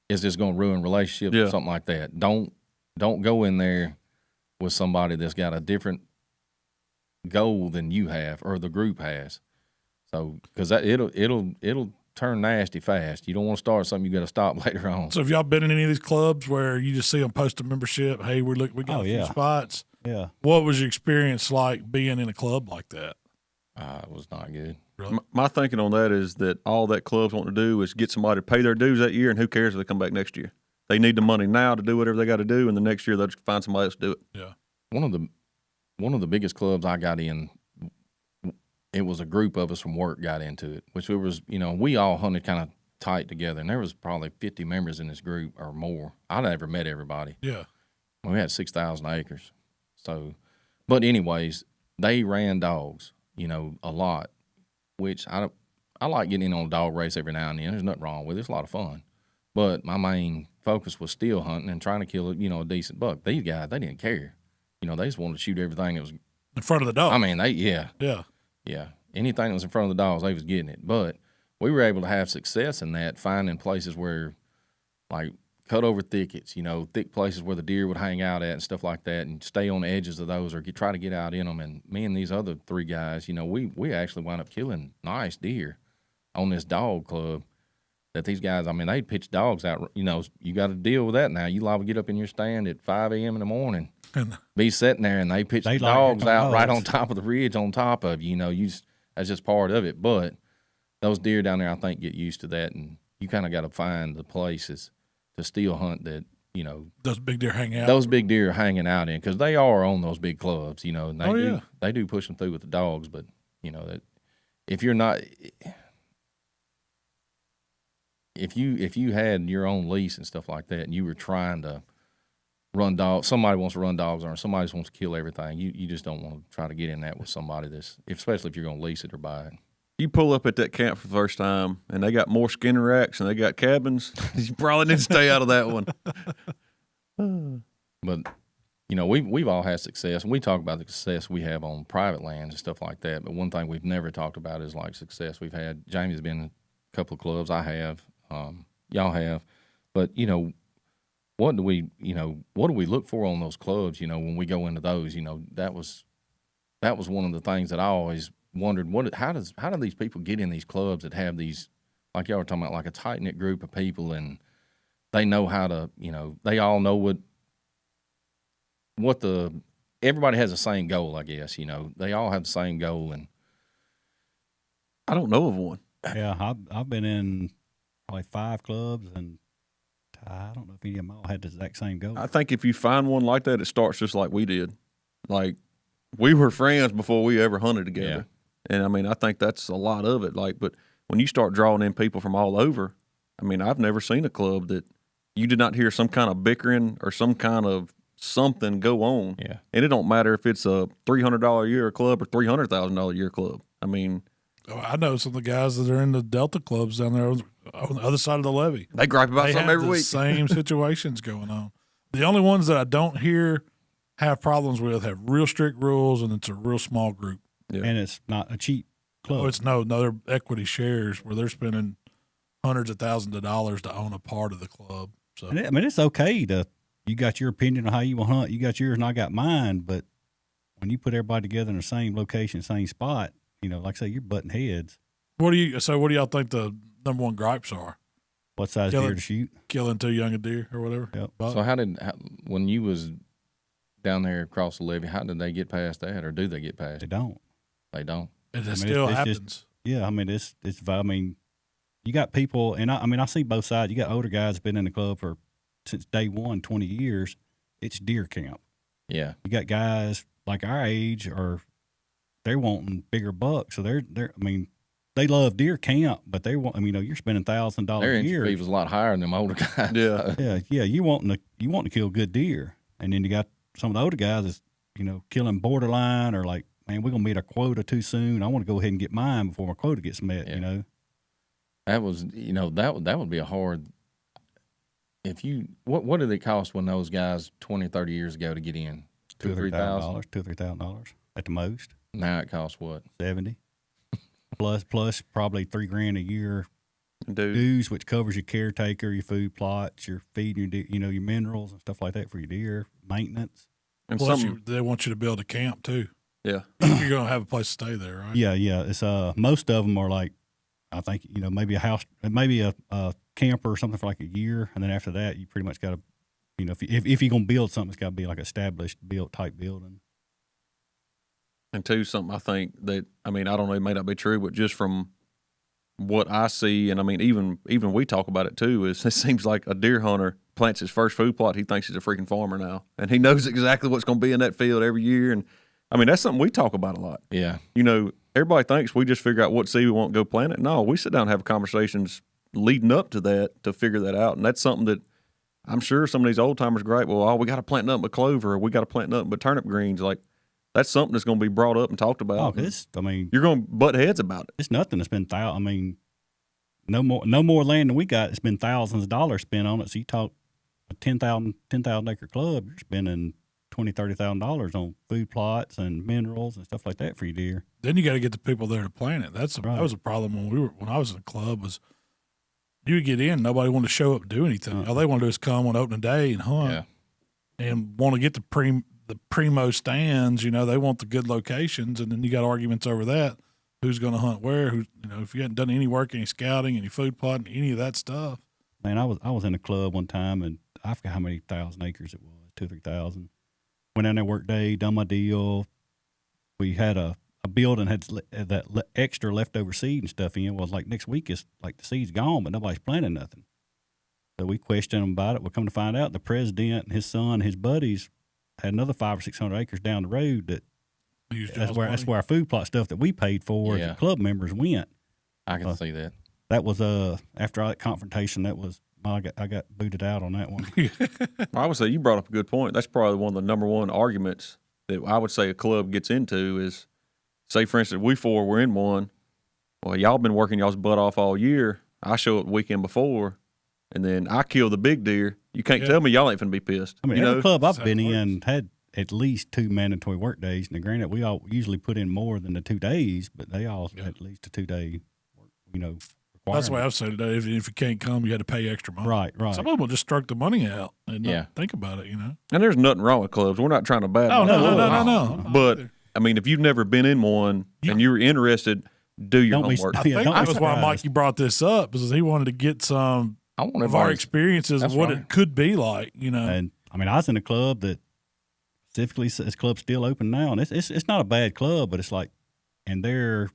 it's just going to ruin relationships or something like that. Don't go in there with somebody that's got a different goal than you have or the group has. So, because it'll turn nasty fast. You don't want to start something you got to stop later on. So have y'all been in any of these clubs where you just see them post a membership? Hey, we got a few spots. Yeah. What was your experience like being in a club like that? It was not good. Really? My thinking on that is that all that club's want to do is get somebody to pay their dues that year, and who cares if they come back next year? They need the money now to do whatever they got to do, and the next year they'll just find somebody else to do it. Yeah. One of the biggest clubs I got in, it was a group of us from work got into it, which it was, we all hunted kind of tight together, and there was probably 50 members in this group or more. I never met everybody. Yeah. We had 6,000 acres. So, but anyways, they ran dogs, a lot, which I like getting in on a dog race every now and then. There's nothing wrong with it. It's a lot of fun. But my main focus was still hunting and trying to kill, a decent buck. These guys, they didn't care. They just wanted to shoot everything that was in front of the dog. Yeah. Anything that was in front of the dogs, they was getting it. But we were able to have success in that, finding places where, like, cut over thickets, thick places where the deer would hang out at and stuff like that, and stay on the edges of those or try to get out in them. And me and these other 3 guys, we actually wound up killing nice deer on this dog club that these guys, they'd pitch dogs out. You got to deal with that now. You liable to get up in your stand at 5 a.m. in the morning, be sitting there, and they pitch dogs out right on top of the ridge on top of you. That's just part of it. But those deer down there, I think, get used to that, and you kind of got to find the places to still hunt that, those big deer hang out. Those big deer are hanging out in, because they are on those big clubs, and they do push them through with the dogs. But that if you're not, if you had your own lease and stuff like that, and you were trying to run dogs, somebody wants to run dogs, or somebody just wants to kill everything, you just don't want to try to get in that with somebody especially if you're going to lease it or buy it. You pull up at that camp for the first time, and they got more skinner racks and they got cabins. You probably need to stay out of that one. But we've all had success, and we talk about the success we have on private lands and stuff like that. But one thing we've never talked about is like success we've had. Jamie's been in a couple of clubs. I have, y'all have. But what do we look for on those clubs? When we go into those, that was one of the things that I always wondered, how do these people get in these clubs that have these, like y'all were talking about, like a tight-knit group of people, and they know how to, they all know everybody has the same goal, I guess, they all have the same goal. And I don't know of one. Yeah, I've been in probably 5 clubs, and I don't know if any of them all had the exact same goal. I think if you find one like that, it starts just like we did. Like, we were friends before we ever hunted together. Yeah. And I think that's a lot of it. Like, but when you start drawing in people from all over, I've never seen a club that you did not hear some kind of bickering or some kind of something go on. Yeah. And it don't matter if it's a $300 a year club or $300,000 a year club. I know some of the guys that are in the Delta clubs down there on the other side of the levee. They gripe about something every week. Same situations going on. The only ones that I don't hear have problems with have real strict rules, and it's a real small group. Yeah. And it's not a cheap club. Oh, it's no, they're equity shares where they're spending hundreds of thousands of dollars to own a part of the club. So And I mean, it's okay to you got your opinion on how you want to hunt. You got yours, and I got mine. But when you put everybody together in the same location, same spot, like I say, you're butting heads. what do y'all think the number one gripes are? What size deer to shoot? Killing too young a deer or whatever. Yep. So when you was down there across the levee, how did they get past that, or do they get past They it? don't. They don't. It it's still just- happens. Yeah, I mean, it's. I mean, you got people, and I see both sides. You got older guys been in the club since day one, 20 years. It's deer camp. Yeah. You got guys like our age, or they're wanting bigger bucks. So they're. I mean, they love deer camp, but they want. I mean, you're spending $1,000 Their a entry year. fee was a lot higher than them older guys. Yeah. Yeah. You wanting to kill good deer, and then you got some of the older guys that's killing borderline, or like, man, we're gonna meet our quota too soon. I want to go ahead and get mine before my quota gets met. Yeah. That was, that would be a hard. If you, what did it cost when those guys 20, 30 years ago to get in? $2,000 or $3,000, $2,000 or $3,000 at the most. Now it costs what? 70 plus probably $3,000 a year Dude. dues, which covers your caretaker, your food plots, your feeding, your minerals and stuff like that for your deer, maintenance. And Plus, they want you to build a camp too. yeah. You're going to have a place to stay there, right? Yeah. It's most of them are like, I think maybe a house, maybe a camper or something for like a year, and then after that you pretty much got to, if you're gonna build something, it's got to be like established built type building. And two, something I think that, I mean, I don't know, it may not be true, but just from what I see, and I mean, even we talk about it too, is it seems like a deer hunter plants his first food plot, he thinks he's a freaking farmer now. And he knows exactly what's going to be in that field every year. And I mean, that's something we talk about a lot. Yeah. Everybody thinks we just figure out what seed we want to go plant it. No, we sit down and have conversations leading up to that to figure that out. And that's something that I'm sure some of these old timers gripe, well, we got to plant nothing but clover, or we got to plant nothing but turnip greens. Like, that's something that's going to be brought up and talked about. You're going to butt heads about it. It's nothing that's been no more land than we got. It's been thousands of dollars spent on it. So you talk a 10,000 acre club, you're spending $20,000-$30,000 on food plots and minerals and stuff like that for your deer. Then you got to get the people there to plant it. That was a problem when I was in the club. Was you would get in, nobody wanted to show up and do anything. All they want to do is come on opening day and hunt, and want to get the primo stands. They want the good locations, and then you got arguments over that. Who's going to hunt where? If you hadn't done any work, any scouting, any food plotting, any of that stuff. Man, I was in a club one time, and I forgot how many thousand acres it was, 2,000 or 3,000. Went down there, work day, done my deal. We had a building had that extra leftover seed and stuff in. Well, like next week, it's like the seed's gone, but nobody's planting nothing. So we questioned them about it. We come to find out the president and his son, his buddies, had another 500 or 600 acres down the road. That's where our food plot stuff that we paid for as the club members went. I can see that. That was after all that confrontation. That was I got booted out on that one. I would say you brought up a good point. That's probably one of the number one arguments that I would say a club gets into is, say, for instance, we four were in one. Well, y'all been working y'all's butt off all year. I show up the weekend before, and then I kill the big deer. You can't tell me y'all ain't finna be pissed. I mean, every club I've been in had at least 2 mandatory work days. And granted, we all usually put in more than the 2 days, but they all had at least a 2-day, requirement. That's the way I've said today. If you can't come, you had to pay extra money. Right. Some of them will just stroke the money out and not think about it, And there's nothing wrong with clubs. We're not trying to bad. Oh, no. But I mean, if you've never been in one and you're interested, do your homework. I think that was why Mikey brought this up, because he wanted to get some of our experiences of what it could be like, And I mean, I was in a club that specifically, this club's still open now, and it's not a bad club, but it's like, and their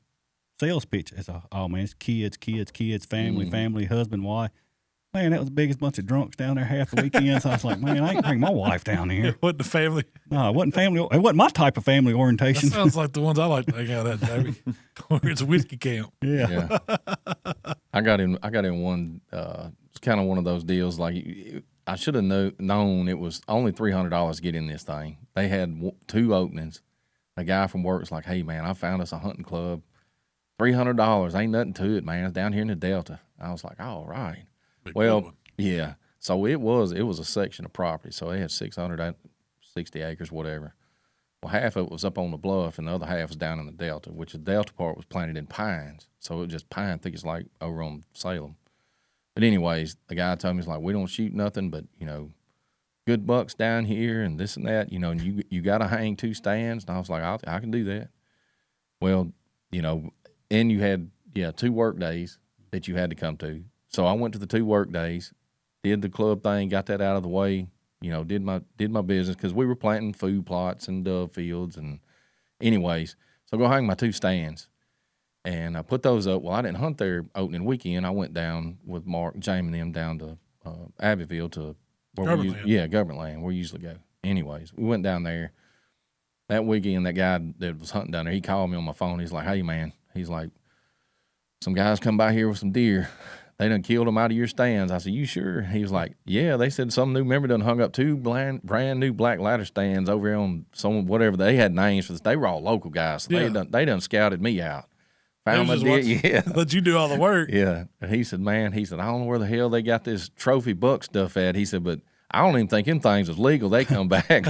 sales pitch is it's kids, family, husband, wife. Man, that was the biggest bunch of drunks down there half the weekend. So I was like, man, I ain't bring my wife down here. It wasn't the family. No, it wasn't family. It wasn't my type of family orientation. That sounds like the ones I like to hang out at, baby. Where it's a whiskey camp. Yeah. I got in one. It's kind of one of those deals. Like I should have known it was only $300 to get in this thing. They had 2 openings. A guy from work was like, "Hey man, I found us a hunting club. $300 ain't nothing to it, man. It's down here in the Delta." I was like, "All right." Well, yeah. So it was a section of property. So they had 660 acres, whatever. Well, half of it was up on the bluff, and the other half was down in the delta, which the delta part was planted in pines. So it was just pine thick. It's like over on Salem. But anyways, the guy told me, he's like, we don't shoot nothing but, good bucks down here and this and that, and you got to hang 2 stands. And I was like, I can do that. Well, and you had, 2 work days that you had to come to. So I went to the 2 work days, did the club thing, got that out of the way, did my business because we were planting food plots and dove fields. And anyways, so I go hang my 2 stands. And I put those up. Well, I didn't hunt there opening weekend. I went down with Mark, Jamie, and them down to Abbeville to Government land. Government land, where we usually go. Anyways, we went down there. That weekend, that guy that was hunting down there, he called me on my phone. He's like, hey, man. He's like, some guys come by here with some deer. They done killed them out of your stands. I said, you sure? He was like, yeah. They said some new member done hung up 2 brand new black ladder stands over here on some whatever. They had names for this. They were all local guys. So they done scouted me out. Found my deer. Let you do all the work. Yeah. And he said, I don't know where the hell they got this trophy buck stuff at. He said, but I don't even think them things was legal. They come back.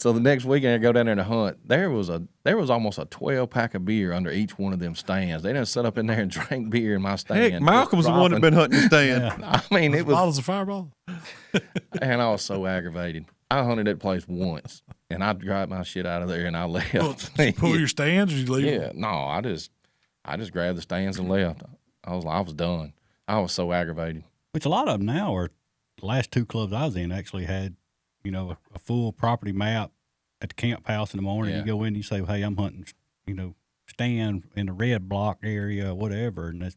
So the next weekend I go down there to hunt. There was almost a 12-pack of beer under each one of them stands. They done set up in there and drank beer in my stand. Heck, Malcolm's the one that been hunting the stand. I mean, it was bottles of Fireball. And I was so aggravated. I hunted that place once, and I grabbed my shit out of there and I left. Pull your stands or you leave? Yeah, no, I just grabbed the stands and left. I was done. I was so aggravated. Which a lot of them now are. The last 2 clubs I was in actually had, a full property map at the camp house in the morning. Yeah. You go in and you say, hey, I'm hunting, stand in the red block area, whatever, and that's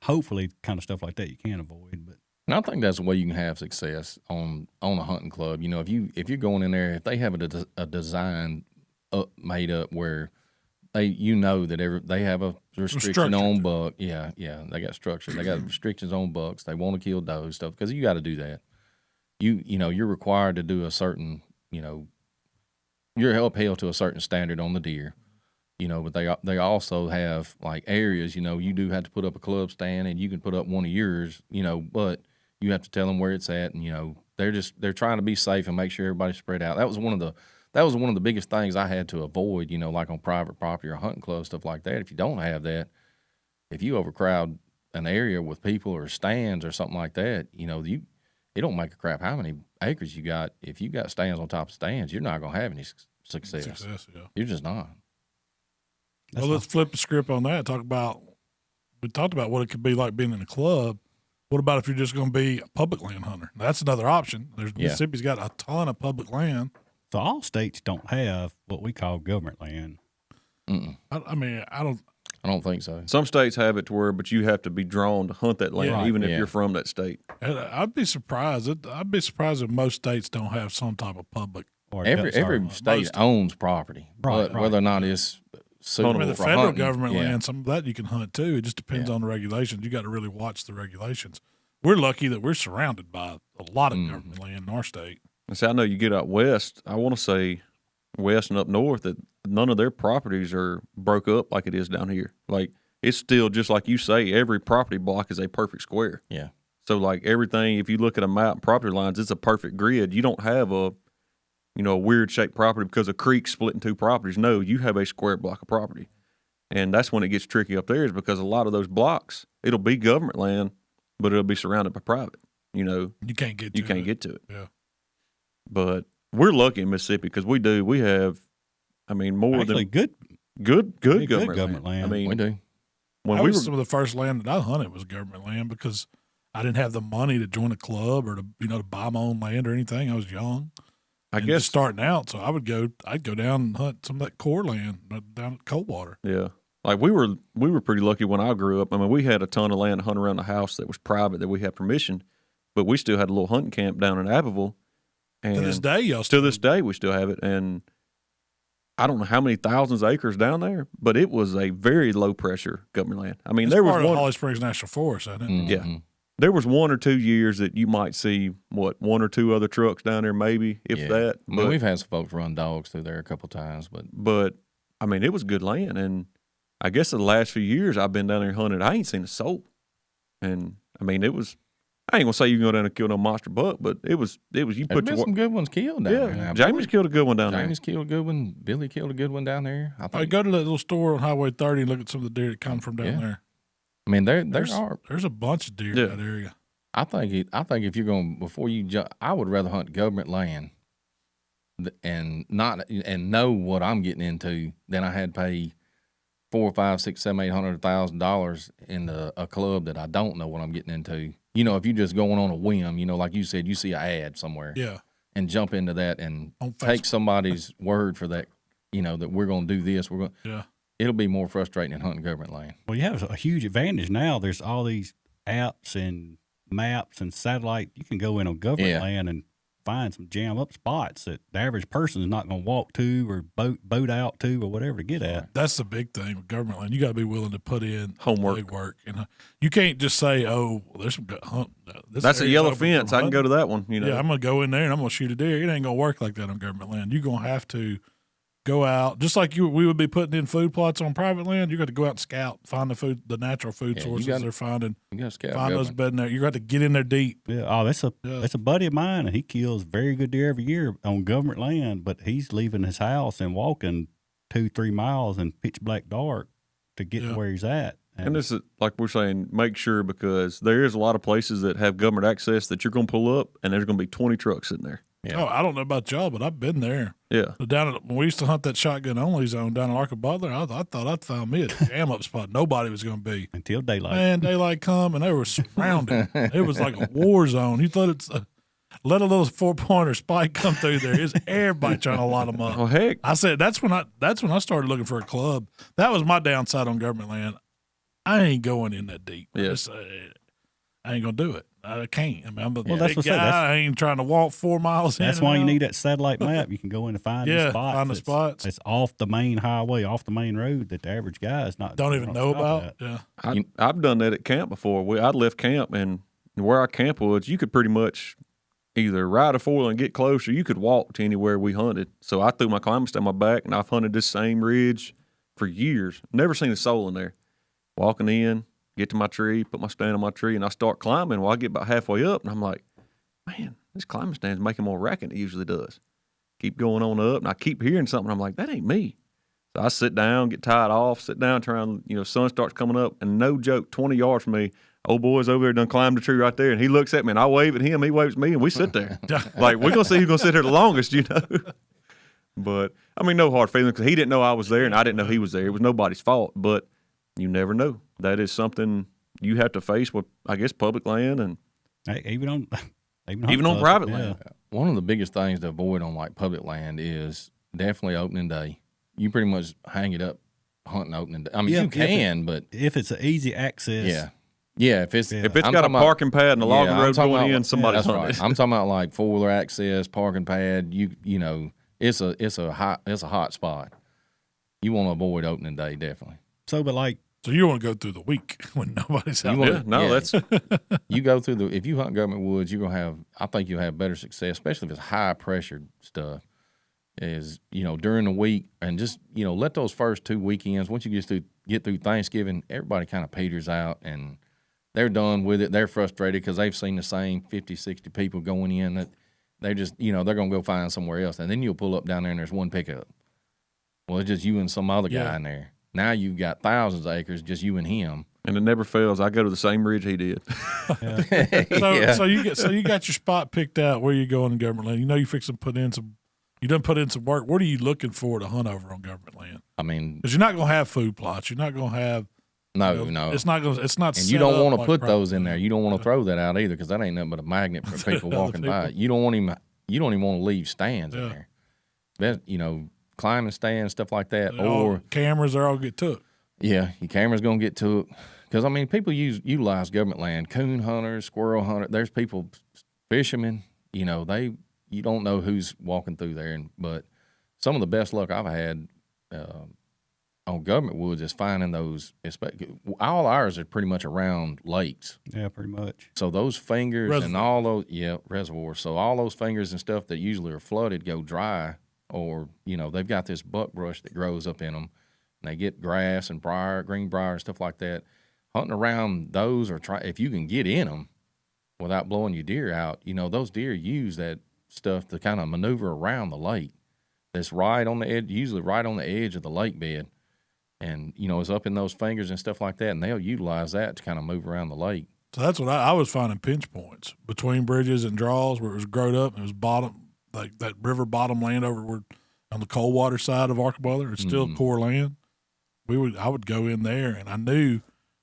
hopefully kind of stuff like that you can avoid. But and I think that's the way you can have success on a hunting club. If you're going in there, if they have a design made up where they that they have a restriction on buck. Yeah, they got structure. They got restrictions on bucks. They want to kill does stuff because you got to do that. You're required to do a certain you're upheld to a certain standard on the deer. But they also have like areas. You do have to put up a club stand and you can put up one of yours. But you have to tell them where it's at, and they're trying to be safe and make sure everybody's spread out. That was one of the biggest things I had to avoid, like on private property or hunting clubs, stuff like that. If you don't have that, if you overcrowd an area with people or stands or something like that, it don't make a crap how many acres you got. If you got stands on top of stands, you're not going to have any success. Yeah. You're just not. Well, let's flip the script on that. We talked about what it could be like being in a club. What about if you're just going to be a public land hunter? That's another option. Mississippi's got a ton of public land. So all states don't have what we call government land. I don't think so. Some states have it to where, but you have to be drawn to hunt that land, even if you're from that state. I'd be surprised. I'd be surprised if most states don't have some type of public. Every state owns property, right. Whether or not it's suitable the for federal hunting. government land, some of that you can hunt too. It just depends on the regulations. You got to really watch the regulations. We're lucky that we're surrounded by a lot of government land in our state. And see, I know you get out west, I want to say west and up north, that none of their properties are broke up like it is down here. Like, it's still just like you say, every property block is a perfect square. Yeah. So, like, everything, if you look at a map and property lines, it's a perfect grid. You don't have a weird shaped property because a creek split in 2 properties. No, you have a square block of property. And that's when it gets tricky up there, is because a lot of those blocks, it'll be government land, but it'll be surrounded by private. You can't get to it. Yeah. But we're lucky in Mississippi because we have, more Actually, than good government land. land. We do. When Some of the first land that I hunted was government land because I didn't have the money to join a club or to buy my own land or anything. I was young. I guess just starting out, so I'd go down and hunt some of that core land down at Coldwater. Yeah. Like we were pretty lucky when I grew up. We had a ton of land to hunt around the house that was private that we had permission, but we still had a little hunting camp down in Abbeville. And to this day, to this day, we still have it. And I don't know how many thousands of acres down there, but it was a very low pressure government land. It's there was part of one Holly Springs National Forest, isn't it? Mm-hmm. Yeah. There was 1 or 2 years that you might see 1 or 2 other trucks down there, maybe if that. But we've had some folks run dogs through there a couple times, but it was good land. And I guess the last few years I've been down there hunting, I ain't seen a soul. And it was I ain't gonna say you can go down and kill no monster buck, but it was you There's put been your some good ones killed down there. Now, Jamie's killed a good one down Jamie's killed a good one. Billy killed a good one down there. I I think. go to that little store on Highway 30 and look at some of the deer that come from down there. I mean, There's there's a bunch of deer in that area. I think if you're going before you jump, I would rather hunt government land and know what I'm getting into than I had to pay $400,000, $500,000, $600,000, $700,000, $800,000 in a club that I don't know what I'm getting into. You know, if you're just going on a whim, you know, like you said, you see an ad somewhere, and jump into that and take somebody's word for that. You know that we're going to do this. We're going. It'll be more frustrating than hunting government land. Well, you have a huge advantage now. There's all these apps and maps and satellite. You can go in on government land and find some jam up spots that the average person is not going to walk to or boat out to or whatever to get at. That's the big thing with government land. You got to be willing to put in homework. Work. And you can't just say, "Oh, well, there's some good hunt." That's a yellow fence. I can go to that one. You know, I'm going to go in there and I'm going to shoot a deer. It ain't going to work like that on government land. You're going to have to go out just like we would be putting in food plots on private land. You got to go out and scout, find the natural food sources they're finding. You got to scout. Find those bedding there. You got to get in there deep. Yeah. Oh, that's a buddy of mine, and he kills very good deer every year on government land. But he's leaving his house and walking 2-3 miles in pitch black dark to get to where he's at. And this is like we're saying, make sure, because there is a lot of places that have government access that you're going to pull up, and there's going to be 20 trucks in there. Yeah. Oh, I don't know about y'all, but I've been there. Yeah. When we used to hunt that shotgun only zone down in Arca Butler, I thought I'd found me a jam up spot. Nobody was going to be until daylight. Man, daylight come and they were surrounded. It was like a war zone. You thought it's let a little 4-pointer spike come through there. It's everybody trying to light them up. Oh heck! I said that's when I started looking for a club. That was my downside on government land. I ain't going in that deep. Yes. I ain't gonna do it. I can't. I mean, I'm a that's big guy. I ain't trying to walk 4 miles. That's why you need that satellite map. You can go in and find the spots. Find the spots. It's off the main highway, off the main road that the average guy is not don't even know about. Yeah, I've done that at camp before. I'd left camp, and where our camp was, you could pretty much either ride a four-wheel and get close, or you could walk to anywhere we hunted. So I threw my climbing stand on my back, and I've hunted this same ridge for years. Never seen a soul in there. Walking in, get to my tree, put my stand on my tree, and I start climbing. Well, I get about halfway up, and I'm like, man, this climbing stand's making more racket than it usually does. Keep going on up, and I keep hearing something. I'm like, that ain't me. So I sit down, get tied off, sit down, turn around, sun starts coming up, and no joke, 20 yards from me, old boy's over there done climbed the tree right there, and he looks at me, and I wave at him, he waves at me, and we sit there. Like, we're going to see who's going to sit here the longest, But, I mean, no hard feelings, because he didn't know I was there, and I didn't know he was there. It was nobody's fault, but you never know. That is something you have to face with, I guess, public land and even on private land. One of the biggest things to avoid on like public land is definitely opening day. You pretty much hang it up hunting opening day. I mean, you can, but if it's an easy access, if it's got a parking pad and a logging road going in, somebody's hunting. Right. I'm talking about like 4-wheeler access, parking pad. It's a hot spot. You want to avoid opening day definitely. So you want to go through the week when nobody's out there. That's you go through if you hunt government woods, you're gonna I think you'll have better success, especially if it's high pressured stuff. Is during the week and just let those first 2 weekends. Once you get through Thanksgiving, everybody kind of peters out and they're done with it. They're frustrated because they've seen the same 50, 60 people going in that they just they're gonna go find somewhere else, and then you'll pull up down there and there's one pickup. Well, it's just you and some other guy in there. Now you've got thousands of acres, just you and him. And it never fails. I go to the same ridge he did. So you got your spot picked out where you going in government land. You fix to put in some. You done put in some work. What are you looking for to hunt over on government land? I mean, because you're not going to have food plots. You're not going to have. No. It's not going. It's not. And you don't want to put those in there. You don't want to throw that out either, because that ain't nothing but a magnet for people walking by. You don't want him. You don't even want to leave stands in there. That climbing stands, stuff like that, or cameras are all get took. Yeah, your camera's gonna get took, because I mean people utilize government land. Coon hunters, squirrel hunters. There's people, fishermen. You don't know who's walking through there, but some of the best luck I've had on government woods is finding those. All ours are pretty much around lakes. Yeah, pretty much. So those fingers and all those reservoirs. So all those fingers and stuff that usually are flooded go dry. Or, they've got this buckbrush that grows up in them, and they get grass and green briar and stuff like that. Hunting around those, or if you can get in them, without blowing your deer out, those deer use that stuff to kind of maneuver around the lake. That's right on the edge, usually right on the edge of the lake bed. And, it's up in those fingers and stuff like that, and they'll utilize that to kind of move around the lake. So that's what I was finding pinch points between bridges and draws where it was growed up and it was bottom, like that river bottom land over where on the cold water side of Armadillo. It's still poor land. I would go in there, and I knew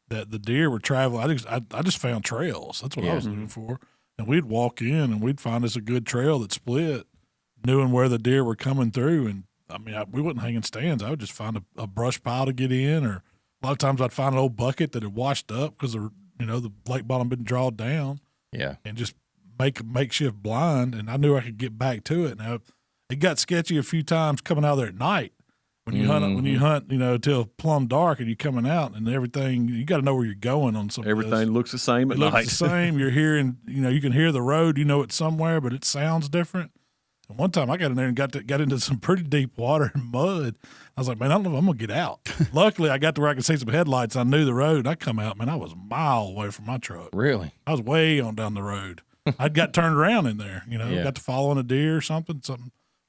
that the deer were traveling. I just found trails. That's what I was looking for. And we'd walk in, and we'd find us a good trail that split, knowing where the deer were coming through. And, we wasn't hanging stands. I would just find a brush pile to get in, or a lot of times I'd find an old bucket that had washed up because the lake bottom been drawn down. Yeah. And just make a makeshift blind, and I knew I could get back to it. Now, it got sketchy a few times coming out there at night. When you hunt, till plumb dark, and you're coming out, and everything, you got to know where you're going on some. Everything looks the same at night. It looks the same. You're hearing, you can hear the road. It's somewhere, but it sounds different. And one time I got in there and got into some pretty deep water and mud. I was like, man, I don't know if I'm gonna get out. Luckily, I got to where I could see some headlights. I knew the road. And I come out, man, I was a mile away from my truck. Really? I was way on down the road. I'd got turned around in there. Got to following a deer or something.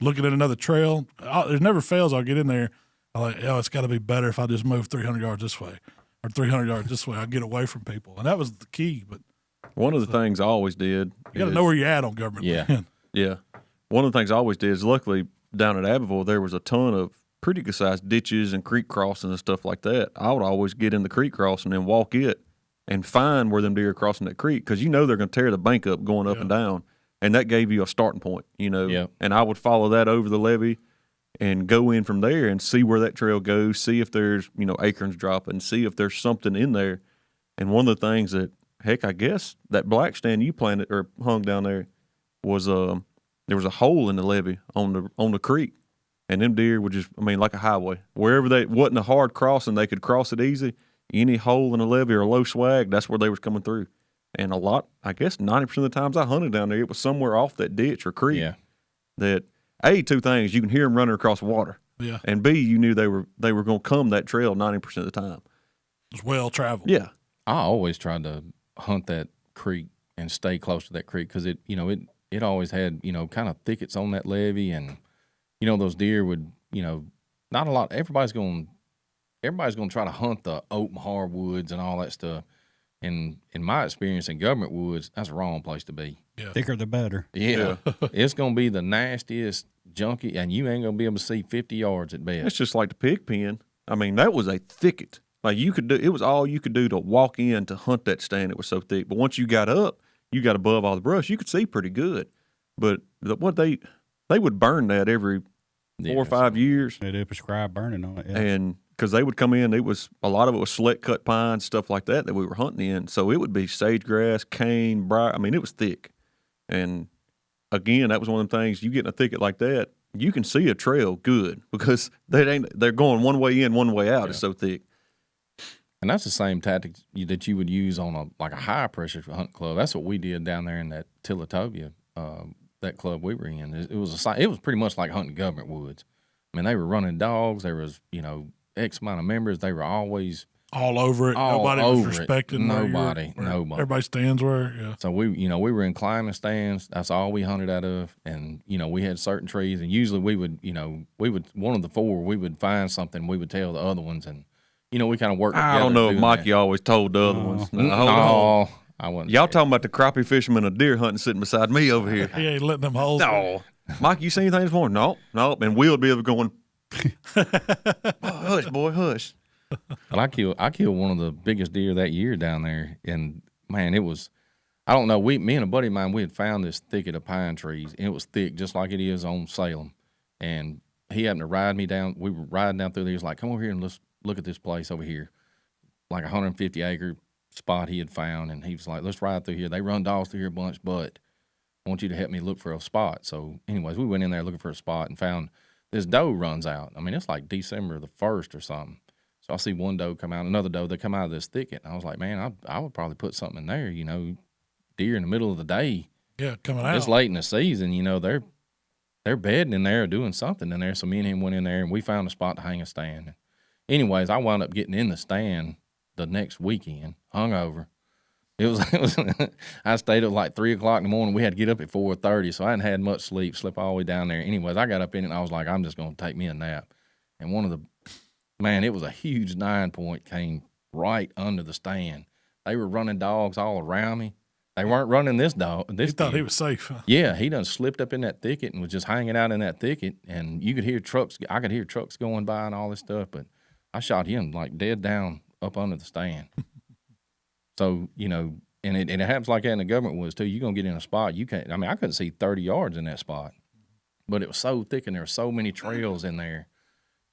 Looking at another trail. It never fails. I'll get in there. I'm like, it's got to be better if I just move 300 yards this way or 300 yards this way. I'll get away from people. And that was the key. But one of the things I always did. You got to know where you're at on government land. Yeah. One of the things I always did is, luckily, down at Abbeville, there was a ton of pretty good-sized ditches and creek crossings and stuff like that. I would always get in the creek crossing and walk it and find where them deer are crossing that creek, because they're going to tear the bank up going up and down. And that gave you a starting point, Yeah. And I would follow that over the levee and go in from there and see where that trail goes, see if there's, acorns dropping, see if there's something in there. And one of the things that, heck, I guess that black stand you planted or hung down there was there was a hole in the levee on the creek. And them deer would just, like a highway. Wherever they wasn't a hard crossing, they could cross it easy. Any hole in the levee or low swag, that's where they was coming through. And a lot, I guess 90% of the times I hunted down there, it was somewhere off that ditch or creek. Yeah. That, A, two things, you can hear them running across water. Yeah. And B, you knew they were going to come that trail 90% of the time. It was well traveled. Yeah. I always tried to hunt that creek and stay close to that creek because it always had, kind of thickets on that levee, and, those deer would, not a lot. Everybody's going to try to hunt the open hardwoods and all that stuff. And in my experience in government woods, that's the wrong place to be. Yeah. Thicker the better. Yeah. It's going to be the nastiest junkie, and you ain't going to be able to see 50 yards at best. It's just like the pig pen. That was a thicket. Like it was all you could do to walk in to hunt that stand. It was so thick. But once you got up, you got above all the brush, you could see pretty good. But they would burn that every 4 or 5 years. They did prescribe burning on it. Yeah. And because they would come in, a lot of it was select cut pine, stuff like that we were hunting in. So it would be sage-grass, cane, briar. It was thick. And again, that was one of them things, you get in a thicket like that, you can see a trail good because they're going one way in, one way out. Yeah. It's so thick. And that's the same tactic that you would use on a high pressure hunt club. That's what we did down there in that Tillatobia, that club we were in. It was pretty much like hunting government woods. They were running dogs. There was X amount of members. They were always all over it. Nobody was respecting nobody. Everybody stands where. Yeah. So we were in climbing stands. That's all we hunted out of. And we had certain trees, and usually we would one of the four, we would find something. We would tell the other ones, and we kind of worked together. I don't know if Mikey always told the other ones. No, I wasn't. Y'all talking about the crappie fisherman and deer hunting sitting beside me over here. He ain't letting them holes. No. Mike, you seen anything this morning? No. And we'll be going, hush, boy, hush. But I killed one of the biggest deer that year down there, and man, it was, I don't know. Me and a buddy of mine, we had found this thicket of pine trees, and it was thick, just like it is on Salem. And he happened to ride me down. We were riding down through there. He was like, "Come over here and let's look at this place over here," like a 150-acre spot he had found, and he was like, "Let's ride through here. They run dogs through here a bunch, but I want you to help me look for a spot." So, anyways, we went in there looking for a spot and found this doe runs out. It's like December the 1st or something. So I see one doe come out, another doe. They come out of this thicket. And I was like, man, I would probably put something in there. Deer in the middle of the day. Yeah, coming out. It's late in the season. They're bedding in there or doing something in there. So me and him went in there and we found a spot to hang a stand. Anyways, I wound up getting in the stand the next weekend, hungover, I stayed up like 3 o'clock in the morning. We had to get up at 4:30, so I hadn't had much sleep. Slept all the way down there. Anyways, I got up in it and I was like, I'm just gonna take me a nap. And it was a huge 9-point came right under the stand. They were running dogs all around me. They weren't running this dog. He thought he was safe. Huh? Yeah, he done slipped up in that thicket and was just hanging out in that thicket. And you could hear trucks. I could hear trucks going by and all this stuff. But I shot him like dead down up under the stand. So, and it happens like that in the government woods, too. You're going to get in a spot. You can't. I mean, I couldn't see 30 yards in that spot. But it was so thick and there were so many trails in there.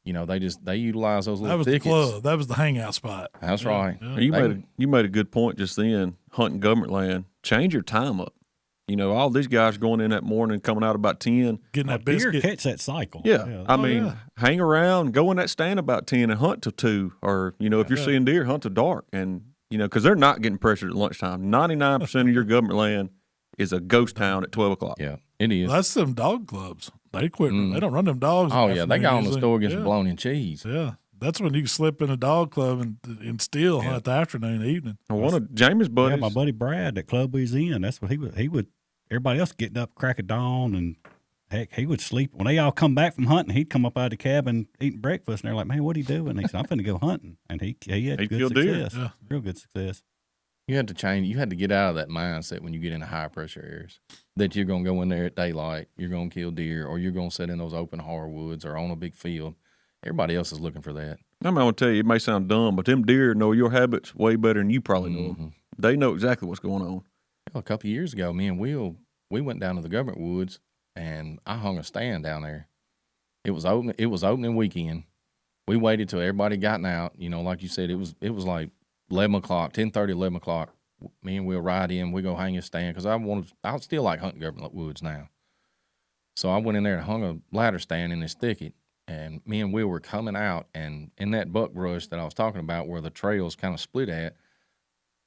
They utilize those little thickets. That was the club. That was the hangout spot. That's right. Yeah. You made a good point just then, hunting government land. Change your time up. All these guys going in that morning, coming out about 10. Getting that Deer biscuit. catch that cycle. Yeah. I mean, hang around, go in that stand about 10 and hunt till 2. Or, if you're seeing deer, hunt till dark. And, because they're not getting pressured at lunchtime. 99% of your government land is a ghost town at 12 o'clock. Yeah, it is. Well, that's them dog clubs. They quit. They don't run them dogs. Oh, yeah. They got on the store, get some bologna and cheese. Yeah. That's when you can slip in a dog club and still hunt the afternoon, evening. One of Jamie's buddies. Yeah, my buddy Brad, that club we was in, that's what he would, everybody else getting up crack of dawn, and heck, he would sleep. When they all come back from hunting, he'd come up out of the cabin eating breakfast, and they're like, man, what are you doing? And he said, I'm finna go hunting. And he had good success. Yeah. Real good success. You had to change. You had to get out of that mindset when you get into high pressure areas that you're going to go in there at daylight, you're going to kill deer, or you're going to sit in those open hardwoods or on a big field. Everybody else is looking for that. I'm going to tell you, it may sound dumb, but them deer know your habits way better than you probably know them. They know exactly what's going on. Well, a couple of years ago, me and Will, we went down to the government woods, and I hung a stand down there. It was opening weekend. We waited till everybody gotten out. Like you said, it was like 11 o'clock, 10:30, 11 o'clock. Me and Will ride in. We go hang a stand because I still like hunting government woods now. So I went in there and hung a ladder stand in this thicket, and me and Will were coming out, and in that buck brush that I was talking about where the trails kind of split at,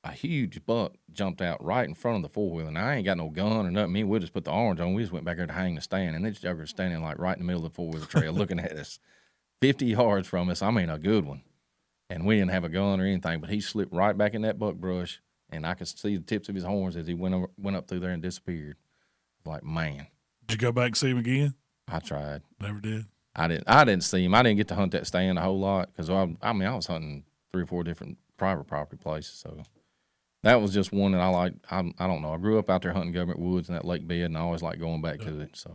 a huge buck jumped out right in front of the four-wheeler. And I ain't got no gun or nothing. Me and Will just put the orange on. We just went back there to hang the stand, and this jugger was standing like right in the middle of the four-wheeler trail looking at us 50 yards from us. I mean, a good one. And we didn't have a gun or anything, but he slipped right back in that buck brush, and I could see the tips of his horns as he went up through there and disappeared. Like, man. Did you go back and see him again? I tried. Never did. I didn't see him. I didn't get to hunt that stand a whole lot because I was hunting 3 or 4 different private property places. So that was just one that I liked. I don't know. I grew up out there hunting government woods and that lake bed, and I always like going back to it. So,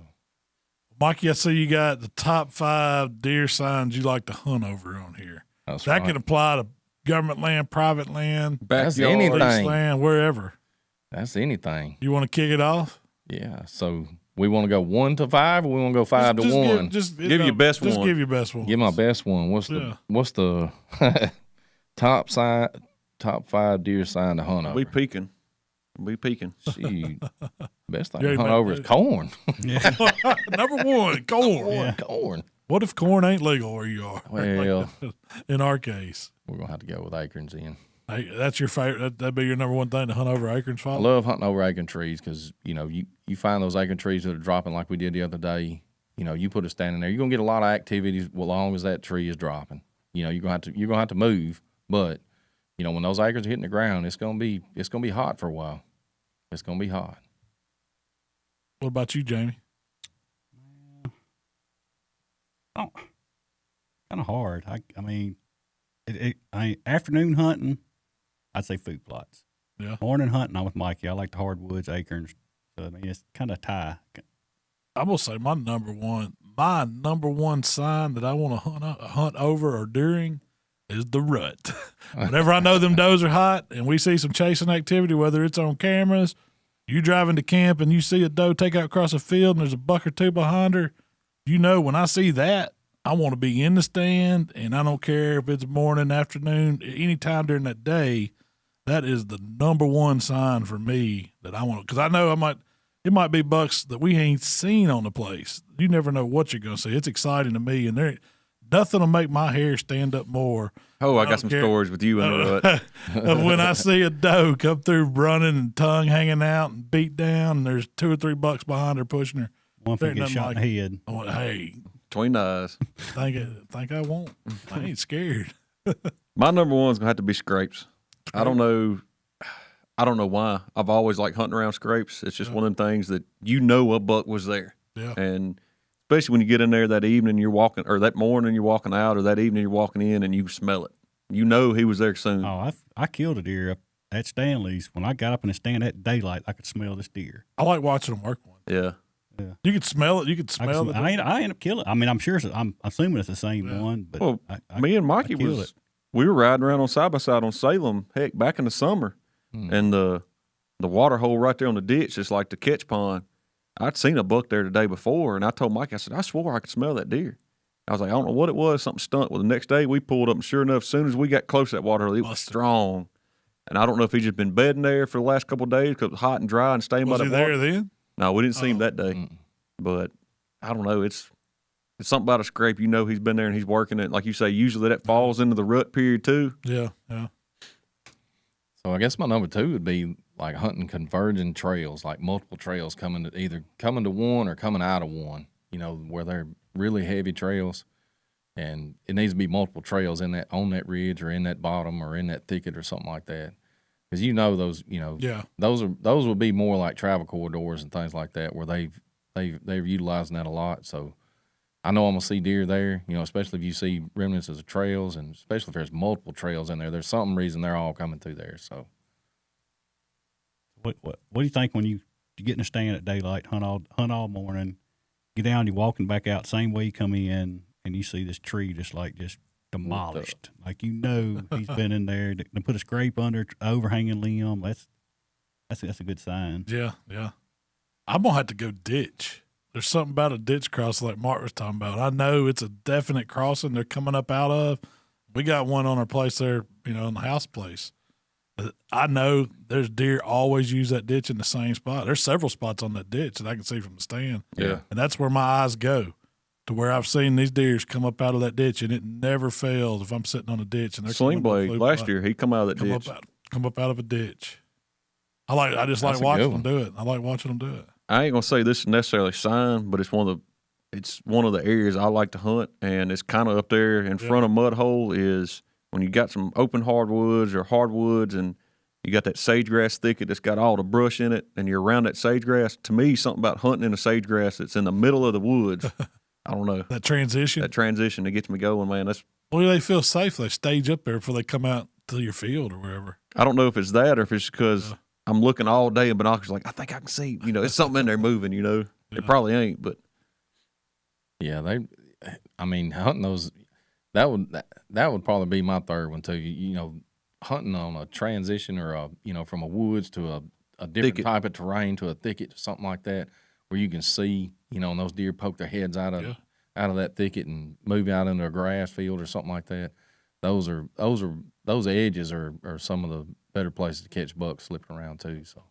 Mikey, I see you got the top 5 deer signs you like to hunt over on here. That's that right. can apply to government land, private land, That's Backyard. anything. leased land, wherever. That's anything. You want to kick it off? Yeah. So we want to go 1 to 5, or we want to go 5 to 1? Give your best Just one. give your best one. Give my best one. What's the top 5 deer sign to hunt over? We peeking. Shoot. Best thing Yeah, to hunt man. over is corn. Number 1, corn. Corn. What if corn ain't legal where you are? Well, In our case. we're going to have to go with acorns in. Hey, that's your favorite. That'd be your number 1 thing to hunt over acorns, I Father? love hunting over acorn trees because, you find those acorn trees that are dropping like we did the other day. You put a stand in there. You're going to get a lot of activities as long as that tree is dropping. You're going to have to move, but, when those acorns are hitting the ground, it's going to be hot for a while. It's going to be hot. What about you, Jamie? Oh, kind of hard. I mean, afternoon hunting, I'd say food plots. Yeah. Morning hunting, I'm with Mikey. I like the hardwoods, acorns. So, I mean, it's kind of tie. I'm gonna say my number one sign that I want to hunt over or during is the rut. Whenever I know them does are hot and we see some chasing activity, whether it's on cameras, you driving to camp and you see a doe take out across a field and there's a buck or 2 behind her, when I see that, I want to be in the stand, and I don't care if it's morning, afternoon, any time during that day. That is the number 1 sign for me that I want, because I know it might be bucks that we ain't seen on the place. You never know what you're going to see. It's exciting to me, and nothing will make my hair stand up more. Oh, I got some stories with you in the rut. Of when I see a doe come through running and tongue hanging out and beat down, and there's 2 or 3 bucks behind her pushing her. One There thing ain't get nothing shot in the head. I went, hey, Between the eyes. think I won't. I ain't scared. My number 1's going to have to be scrapes. I don't know. I don't know why. I've always liked hunting around scrapes. It's just one of them things that a buck was there. Yeah. And especially when you get in there that evening you're walking, or that morning you're walking out, or that evening you're walking in and you smell it. You know he was there soon. Oh, I killed a deer up at Stanley's. When I got up in the stand at daylight, I could smell this deer. I like watching them work one. Yeah. Yeah. You could smell it. You could smell it. I end up killing. I mean, I'm sure. I'm assuming it's the same one. But well, me and Mikey we were riding around on side by side on Salem. Heck, back in the summer, and the water hole right there on the ditch is like the catch pond. I'd seen a buck there the day before, and I told Mikey, I said, I swore I could smell that deer. I was like, I don't know what it was. Something stunk. Well, the next day we pulled up, and sure enough, as soon as we got close to that water hole, it was strong. And I don't know if he's just been bedding there for the last couple of days because it was hot and dry and staying by the water. Was he there then? No, we didn't see him that day. But I don't know. It's something about a scrape. You know he's been there and he's working it. Like you say, usually that falls into the rut period too. Yeah, yeah. So I guess my number 2 would be like hunting converging trails, like multiple trails either coming to one or coming out of one, you know, where they're really heavy trails. And it needs to be multiple trails on that ridge or in that bottom or in that thicket or something like that. Because you know those, you know, those would be more like travel corridors and things like that where they're utilizing that a lot. So I know I'm gonna see deer there, you know, especially if you see remnants of trails, and especially if there's multiple trails in there. There's some reason they're all coming through there. So, what do you think when you get in the stand at daylight, hunt all morning, get down, you're walking back out same way you come in, and you see this tree just demolished, like you know he's been in there to put a scrape under overhanging limb. That's a good sign. Yeah, yeah. I'm gonna have to go ditch. There's something about a ditch crossing like Mark was talking about. I know it's a definite crossing they're coming up out of. We got one on our place there, you know, in the house place. I know there's deer always use that ditch in the same spot. There's several spots on that ditch that I can see from the stand. Yeah. And that's where my eyes go, to where I've seen these deers come up out of that ditch, and it never fails if I'm sitting on a ditch. And they're Sling Blade last year, he come out of that ditch. Come up out of a ditch. I just like watching them do it. I like watching them do it. I ain't gonna say this is necessarily a sign, but it's one of the areas I like to hunt, and it's kind of up there in front of Mud Hole. Is when you got some open hardwoods, and you got that sagegrass thicket that's got all the brush in it, and you're around that sagegrass. To me, something about hunting in the sagegrass that's in the middle of the woods. I don't know. That transition that gets me going, man. Well, they feel safe. They stage up there before they come out to your field or wherever. I don't know if it's that or if it's because I'm looking all day in binoculars like, I think I can see, you know, it's something in there moving, you know. It probably ain't, but. Yeah, hunting those, that would probably be my third one too. You know, hunting on a transition or from a woods to a different type of terrain to a thicket, something like that, where you can see, you know, and those deer poke their heads out of that thicket and move out into a grass field or something like that. Those edges are some of the better places to catch bucks slipping around too. So,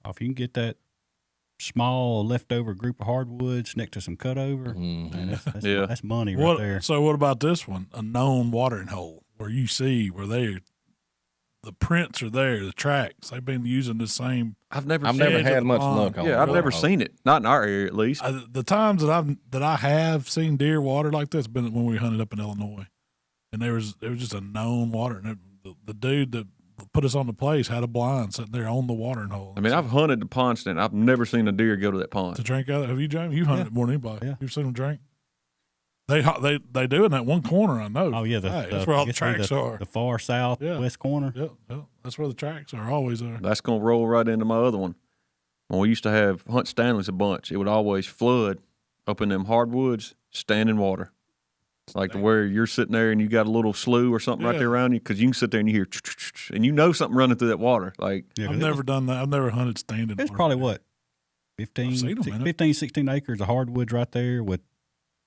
if you can get that small leftover group of hardwoods next to some cutover, man, that's money right there. So what about this one? A known watering hole where you see where the prints are there, the tracks. They've been using the same. I've never had much luck on it. Yeah, I've never seen it. Not in our area, at least. The times that I have seen deer watered like this been when we hunted up in Illinois, and there was just a known water. And the dude that put us on the place had a blind sitting there on the watering hole. I mean, I've hunted the pond stand. I've never seen a deer go to that pond to drink out of it. Have you, James? You hunted it more than anybody. Yeah. You've seen them drink. They do in that one corner, I know. Oh yeah, that's where all the tracks are. The far southwest corner. Yeah, that's where the tracks are. Always are. That's gonna roll right into my other one. When we used to have hunt Stanley's a bunch, it would always flood up in them hardwoods, standing water. Like to where you're sitting there and you got a little slough or something right there around you, because you can sit there and you hear, and you know something running through that water. Like I've never done that. I've never hunted standing. It's probably what 15, 16 acres of hardwoods right there with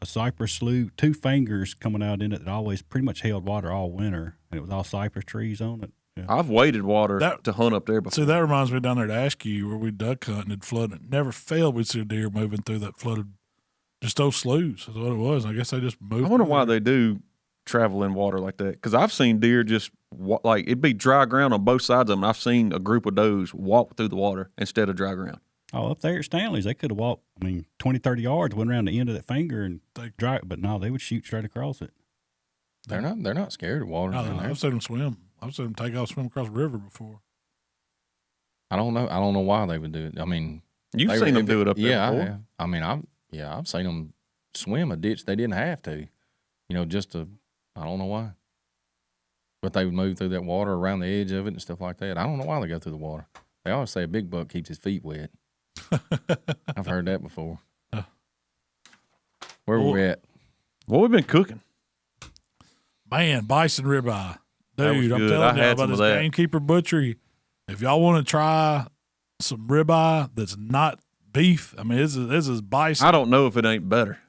a cypress slough, 2 fingers coming out in it that always pretty much held water all winter, and it was all cypress trees on it. Yeah. I've waded water to hunt up there before. See, that reminds me down there at Askew where we duck hunt and it flooded. It never failed. We'd see a deer moving through that flooded. Just those sloughs is what it was. I guess they just moved. I wonder why they do travel in water like that. Because I've seen deer just like it'd be dry ground on both sides of them. I've seen a group of does walk through the water instead of dry ground. Oh, up there at Stanley's, they could have walked, 20, 30 yards, went around the end of that finger and dry. But no, they would shoot straight across it. They're not scared of water. No, I've seen them swim. I've seen them take off, swim across the river before. I don't know. I don't know why they would do it. I mean, You've seen them do it up there yeah, before. I have. I mean, I've seen them swim a ditch they didn't have to, just to, I don't know why. But they would move through that water around the edge of it and stuff like that. I don't know why they go through the water. They always say a big buck keeps his feet wet. I've heard that before. Where we at? What we've been cooking? Man, bison ribeye. That was Dude, I'm good. telling I you had about some this of that. Gamekeeper Butchery. If y'all want to try some ribeye that's not beef, I mean, this is bison. I don't know if it ain't better.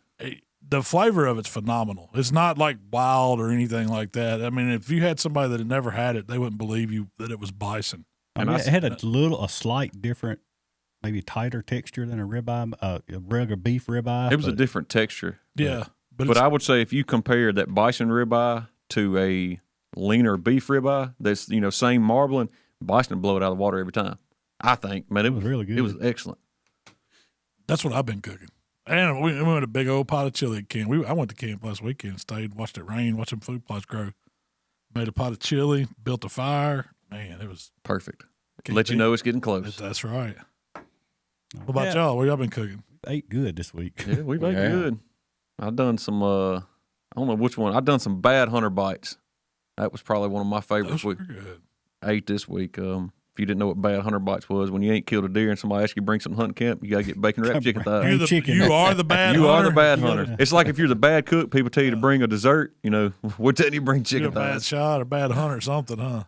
The flavor of it's phenomenal. It's not like wild or anything like that. I mean, if you had somebody that had never had it, they wouldn't believe you that it was bison. I mean, it had a slight different, maybe tighter texture than a ribeye, a regular beef ribeye. It was a different texture. Yeah. But I would say if you compare that bison ribeye to a leaner beef ribeye, that's, same marbling, bison would blow it out of the water every time. I think, man, it was really good. It was excellent. That's what I've been cooking. And we went a big old pot of chili at camp. I went to camp last weekend, stayed, watched it rain, watched them food plots grow. Made a pot of chili, built a fire. Man, it was Perfect. Let you know it's getting close. That's right. What about y'all? What y'all been cooking? Ate good this week. Yeah, we made good. I've done some, I don't know which one. I've done some bad hunter bites. That was probably one of my favorites. Those were good. Ate this week. If you didn't know what bad hunter bites was, when you ain't killed a deer and somebody asks you to bring some hunting camp, you got to get bacon wrapped chicken thighs. You are the bad hunter. You are the bad hunter. It's like if you're the bad cook, people tell you to bring a dessert. We're telling you to bring chicken You're a bad thighs. shot or bad hunter or something, huh?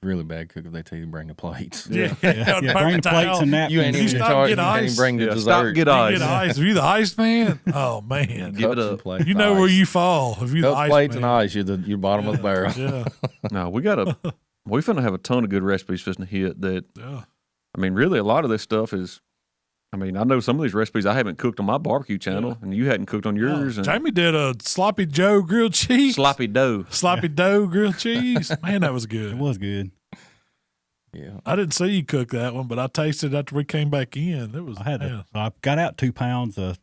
Really bad cook if they tell you to bring the plates. Yeah. Bring the plates and napkins. You ain't even stop charged. and get You can't ice. even bring the dessert. Stop and get You ice. get ice. If you the ice man, oh man, Give it Cups and up. plates, you know where ice. you fall. If you the Cups, ice plates, man. and ice, you're bottom of the barrel. Yeah, No, we finna have a ton of good recipes finna hit that. yeah. I mean, really, a lot of this stuff is, I know some of these recipes I haven't cooked on my barbecue channel, and you hadn't cooked on yours. And Jamie did a sloppy Joe grilled cheese. sloppy dough. Sloppy dough grilled cheese. Man, that was It good. was good. Yeah. I didn't see you cook that one, but I tasted it after we came back in. It was. I got out 2 pounds of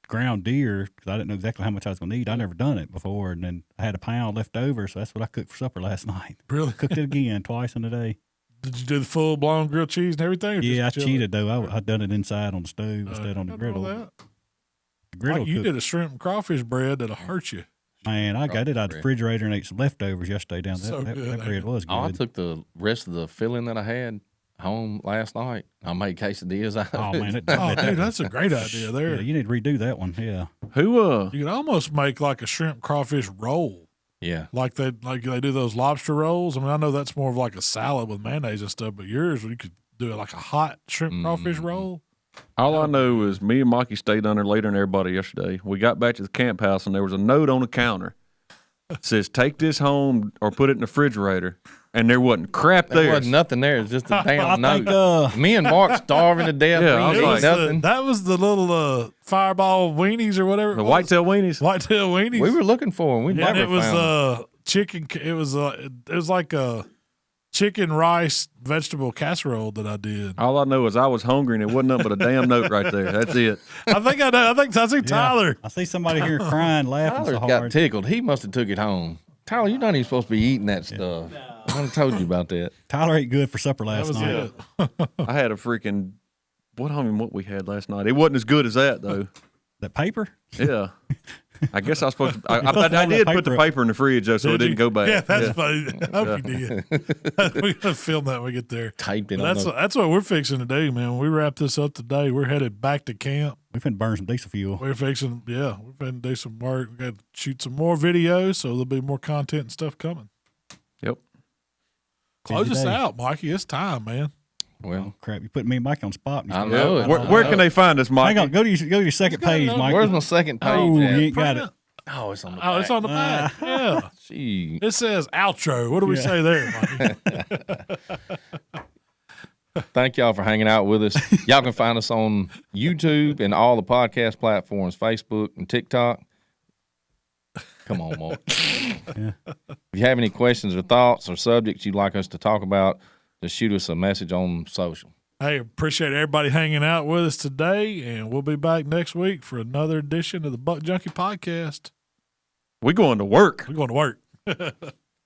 ground deer because I didn't know exactly how much I was going to eat. I'd never done it before, and then I had a pound left over, so that's what I cooked for supper last night. Really? Cooked it again twice in a day. Did you do the full blown grilled cheese and everything? Or Yeah, I just chili? cheated though. I done it inside on the stove instead on the I didn't know griddle. that. The griddle Like, you cooked. did a shrimp and crawfish bread that'll hurt you. Man, I got it out of the bread. refrigerator and ate some leftovers yesterday down there. So That good, bread was good. Oh, I took the rest of the filling that I had home last night. I made quesadillas out of Oh it. man, Oh, dude, that's a great idea there. yeah, you need to redo that one. Yeah, Who? You could almost make like a shrimp crawfish roll, Yeah. like they do those lobster rolls. I mean, I know that's more of like a salad with mayonnaise and stuff, but yours you could do it like a hot shrimp crawfish roll. All I know is me and Mikey stayed down there later than everybody yesterday. We got back to the camp house and there was a note on the counter. It says, "Take this home or put it in the refrigerator." And there wasn't crap There there. wasn't nothing there. It's just a I damn think note. Me and Mark starving to death. Yeah, I we was ain't like- nothing. That was the little fireball weenies or whatever. The it was. whitetail weenies. Whitetail weenies. We were looking for them. We and never it was found them. chicken. It was like a chicken rice vegetable casserole that I did. All I know is I was hungry and it wasn't nothing but a damn note right there. That's it. I think I know. I see Tyler. I see somebody here crying, laughing Tyler so got hard. tickled. He must have took it home. Tyler, you're not even supposed to be eating that stuff. I done told you about that. Tyler ate good for supper That last was night. it. I had a freaking, I don't even what we had last night. It wasn't as good as that though. That paper? Yeah. I guess I was supposed to. supposed to I have did that put the paper up. paper in the fridge though, so it Did didn't you? go bad. Yeah, that's funny. I hope you did. We gotta film that when we get there. Typed it But on the that's what we're fixing to do, man. When we wrap this up today, we're headed back to camp. We finna burn some diesel fuel. We're fixing, we're going to do some work. We got to shoot some more videos, so there'll be more content and stuff coming. Yep. Close Busy us day. out, Mikey. It's time, man. Well, Crap, you put me and Mike on the spot. and you I start- know it. Where can they find us, Mike? Hang on, go to your second page, Mike. where's my second page? Oh, at? you ain't got it. Oh, it's on the Oh, back. it's on the back. Yeah. Gee. It says outro. What do we say there, Mikey? Thank y'all for hanging out with us. Y'all can find us on YouTube and all the podcast platforms, Facebook and TikTok. Come on, Mark. If you have any questions or thoughts or subjects you'd like us to talk about, just shoot us a message on social. Hey, appreciate everybody hanging out with us today, and we'll be back next week for another edition of the Buck Junkie Podcast. We going to work. We're going to work.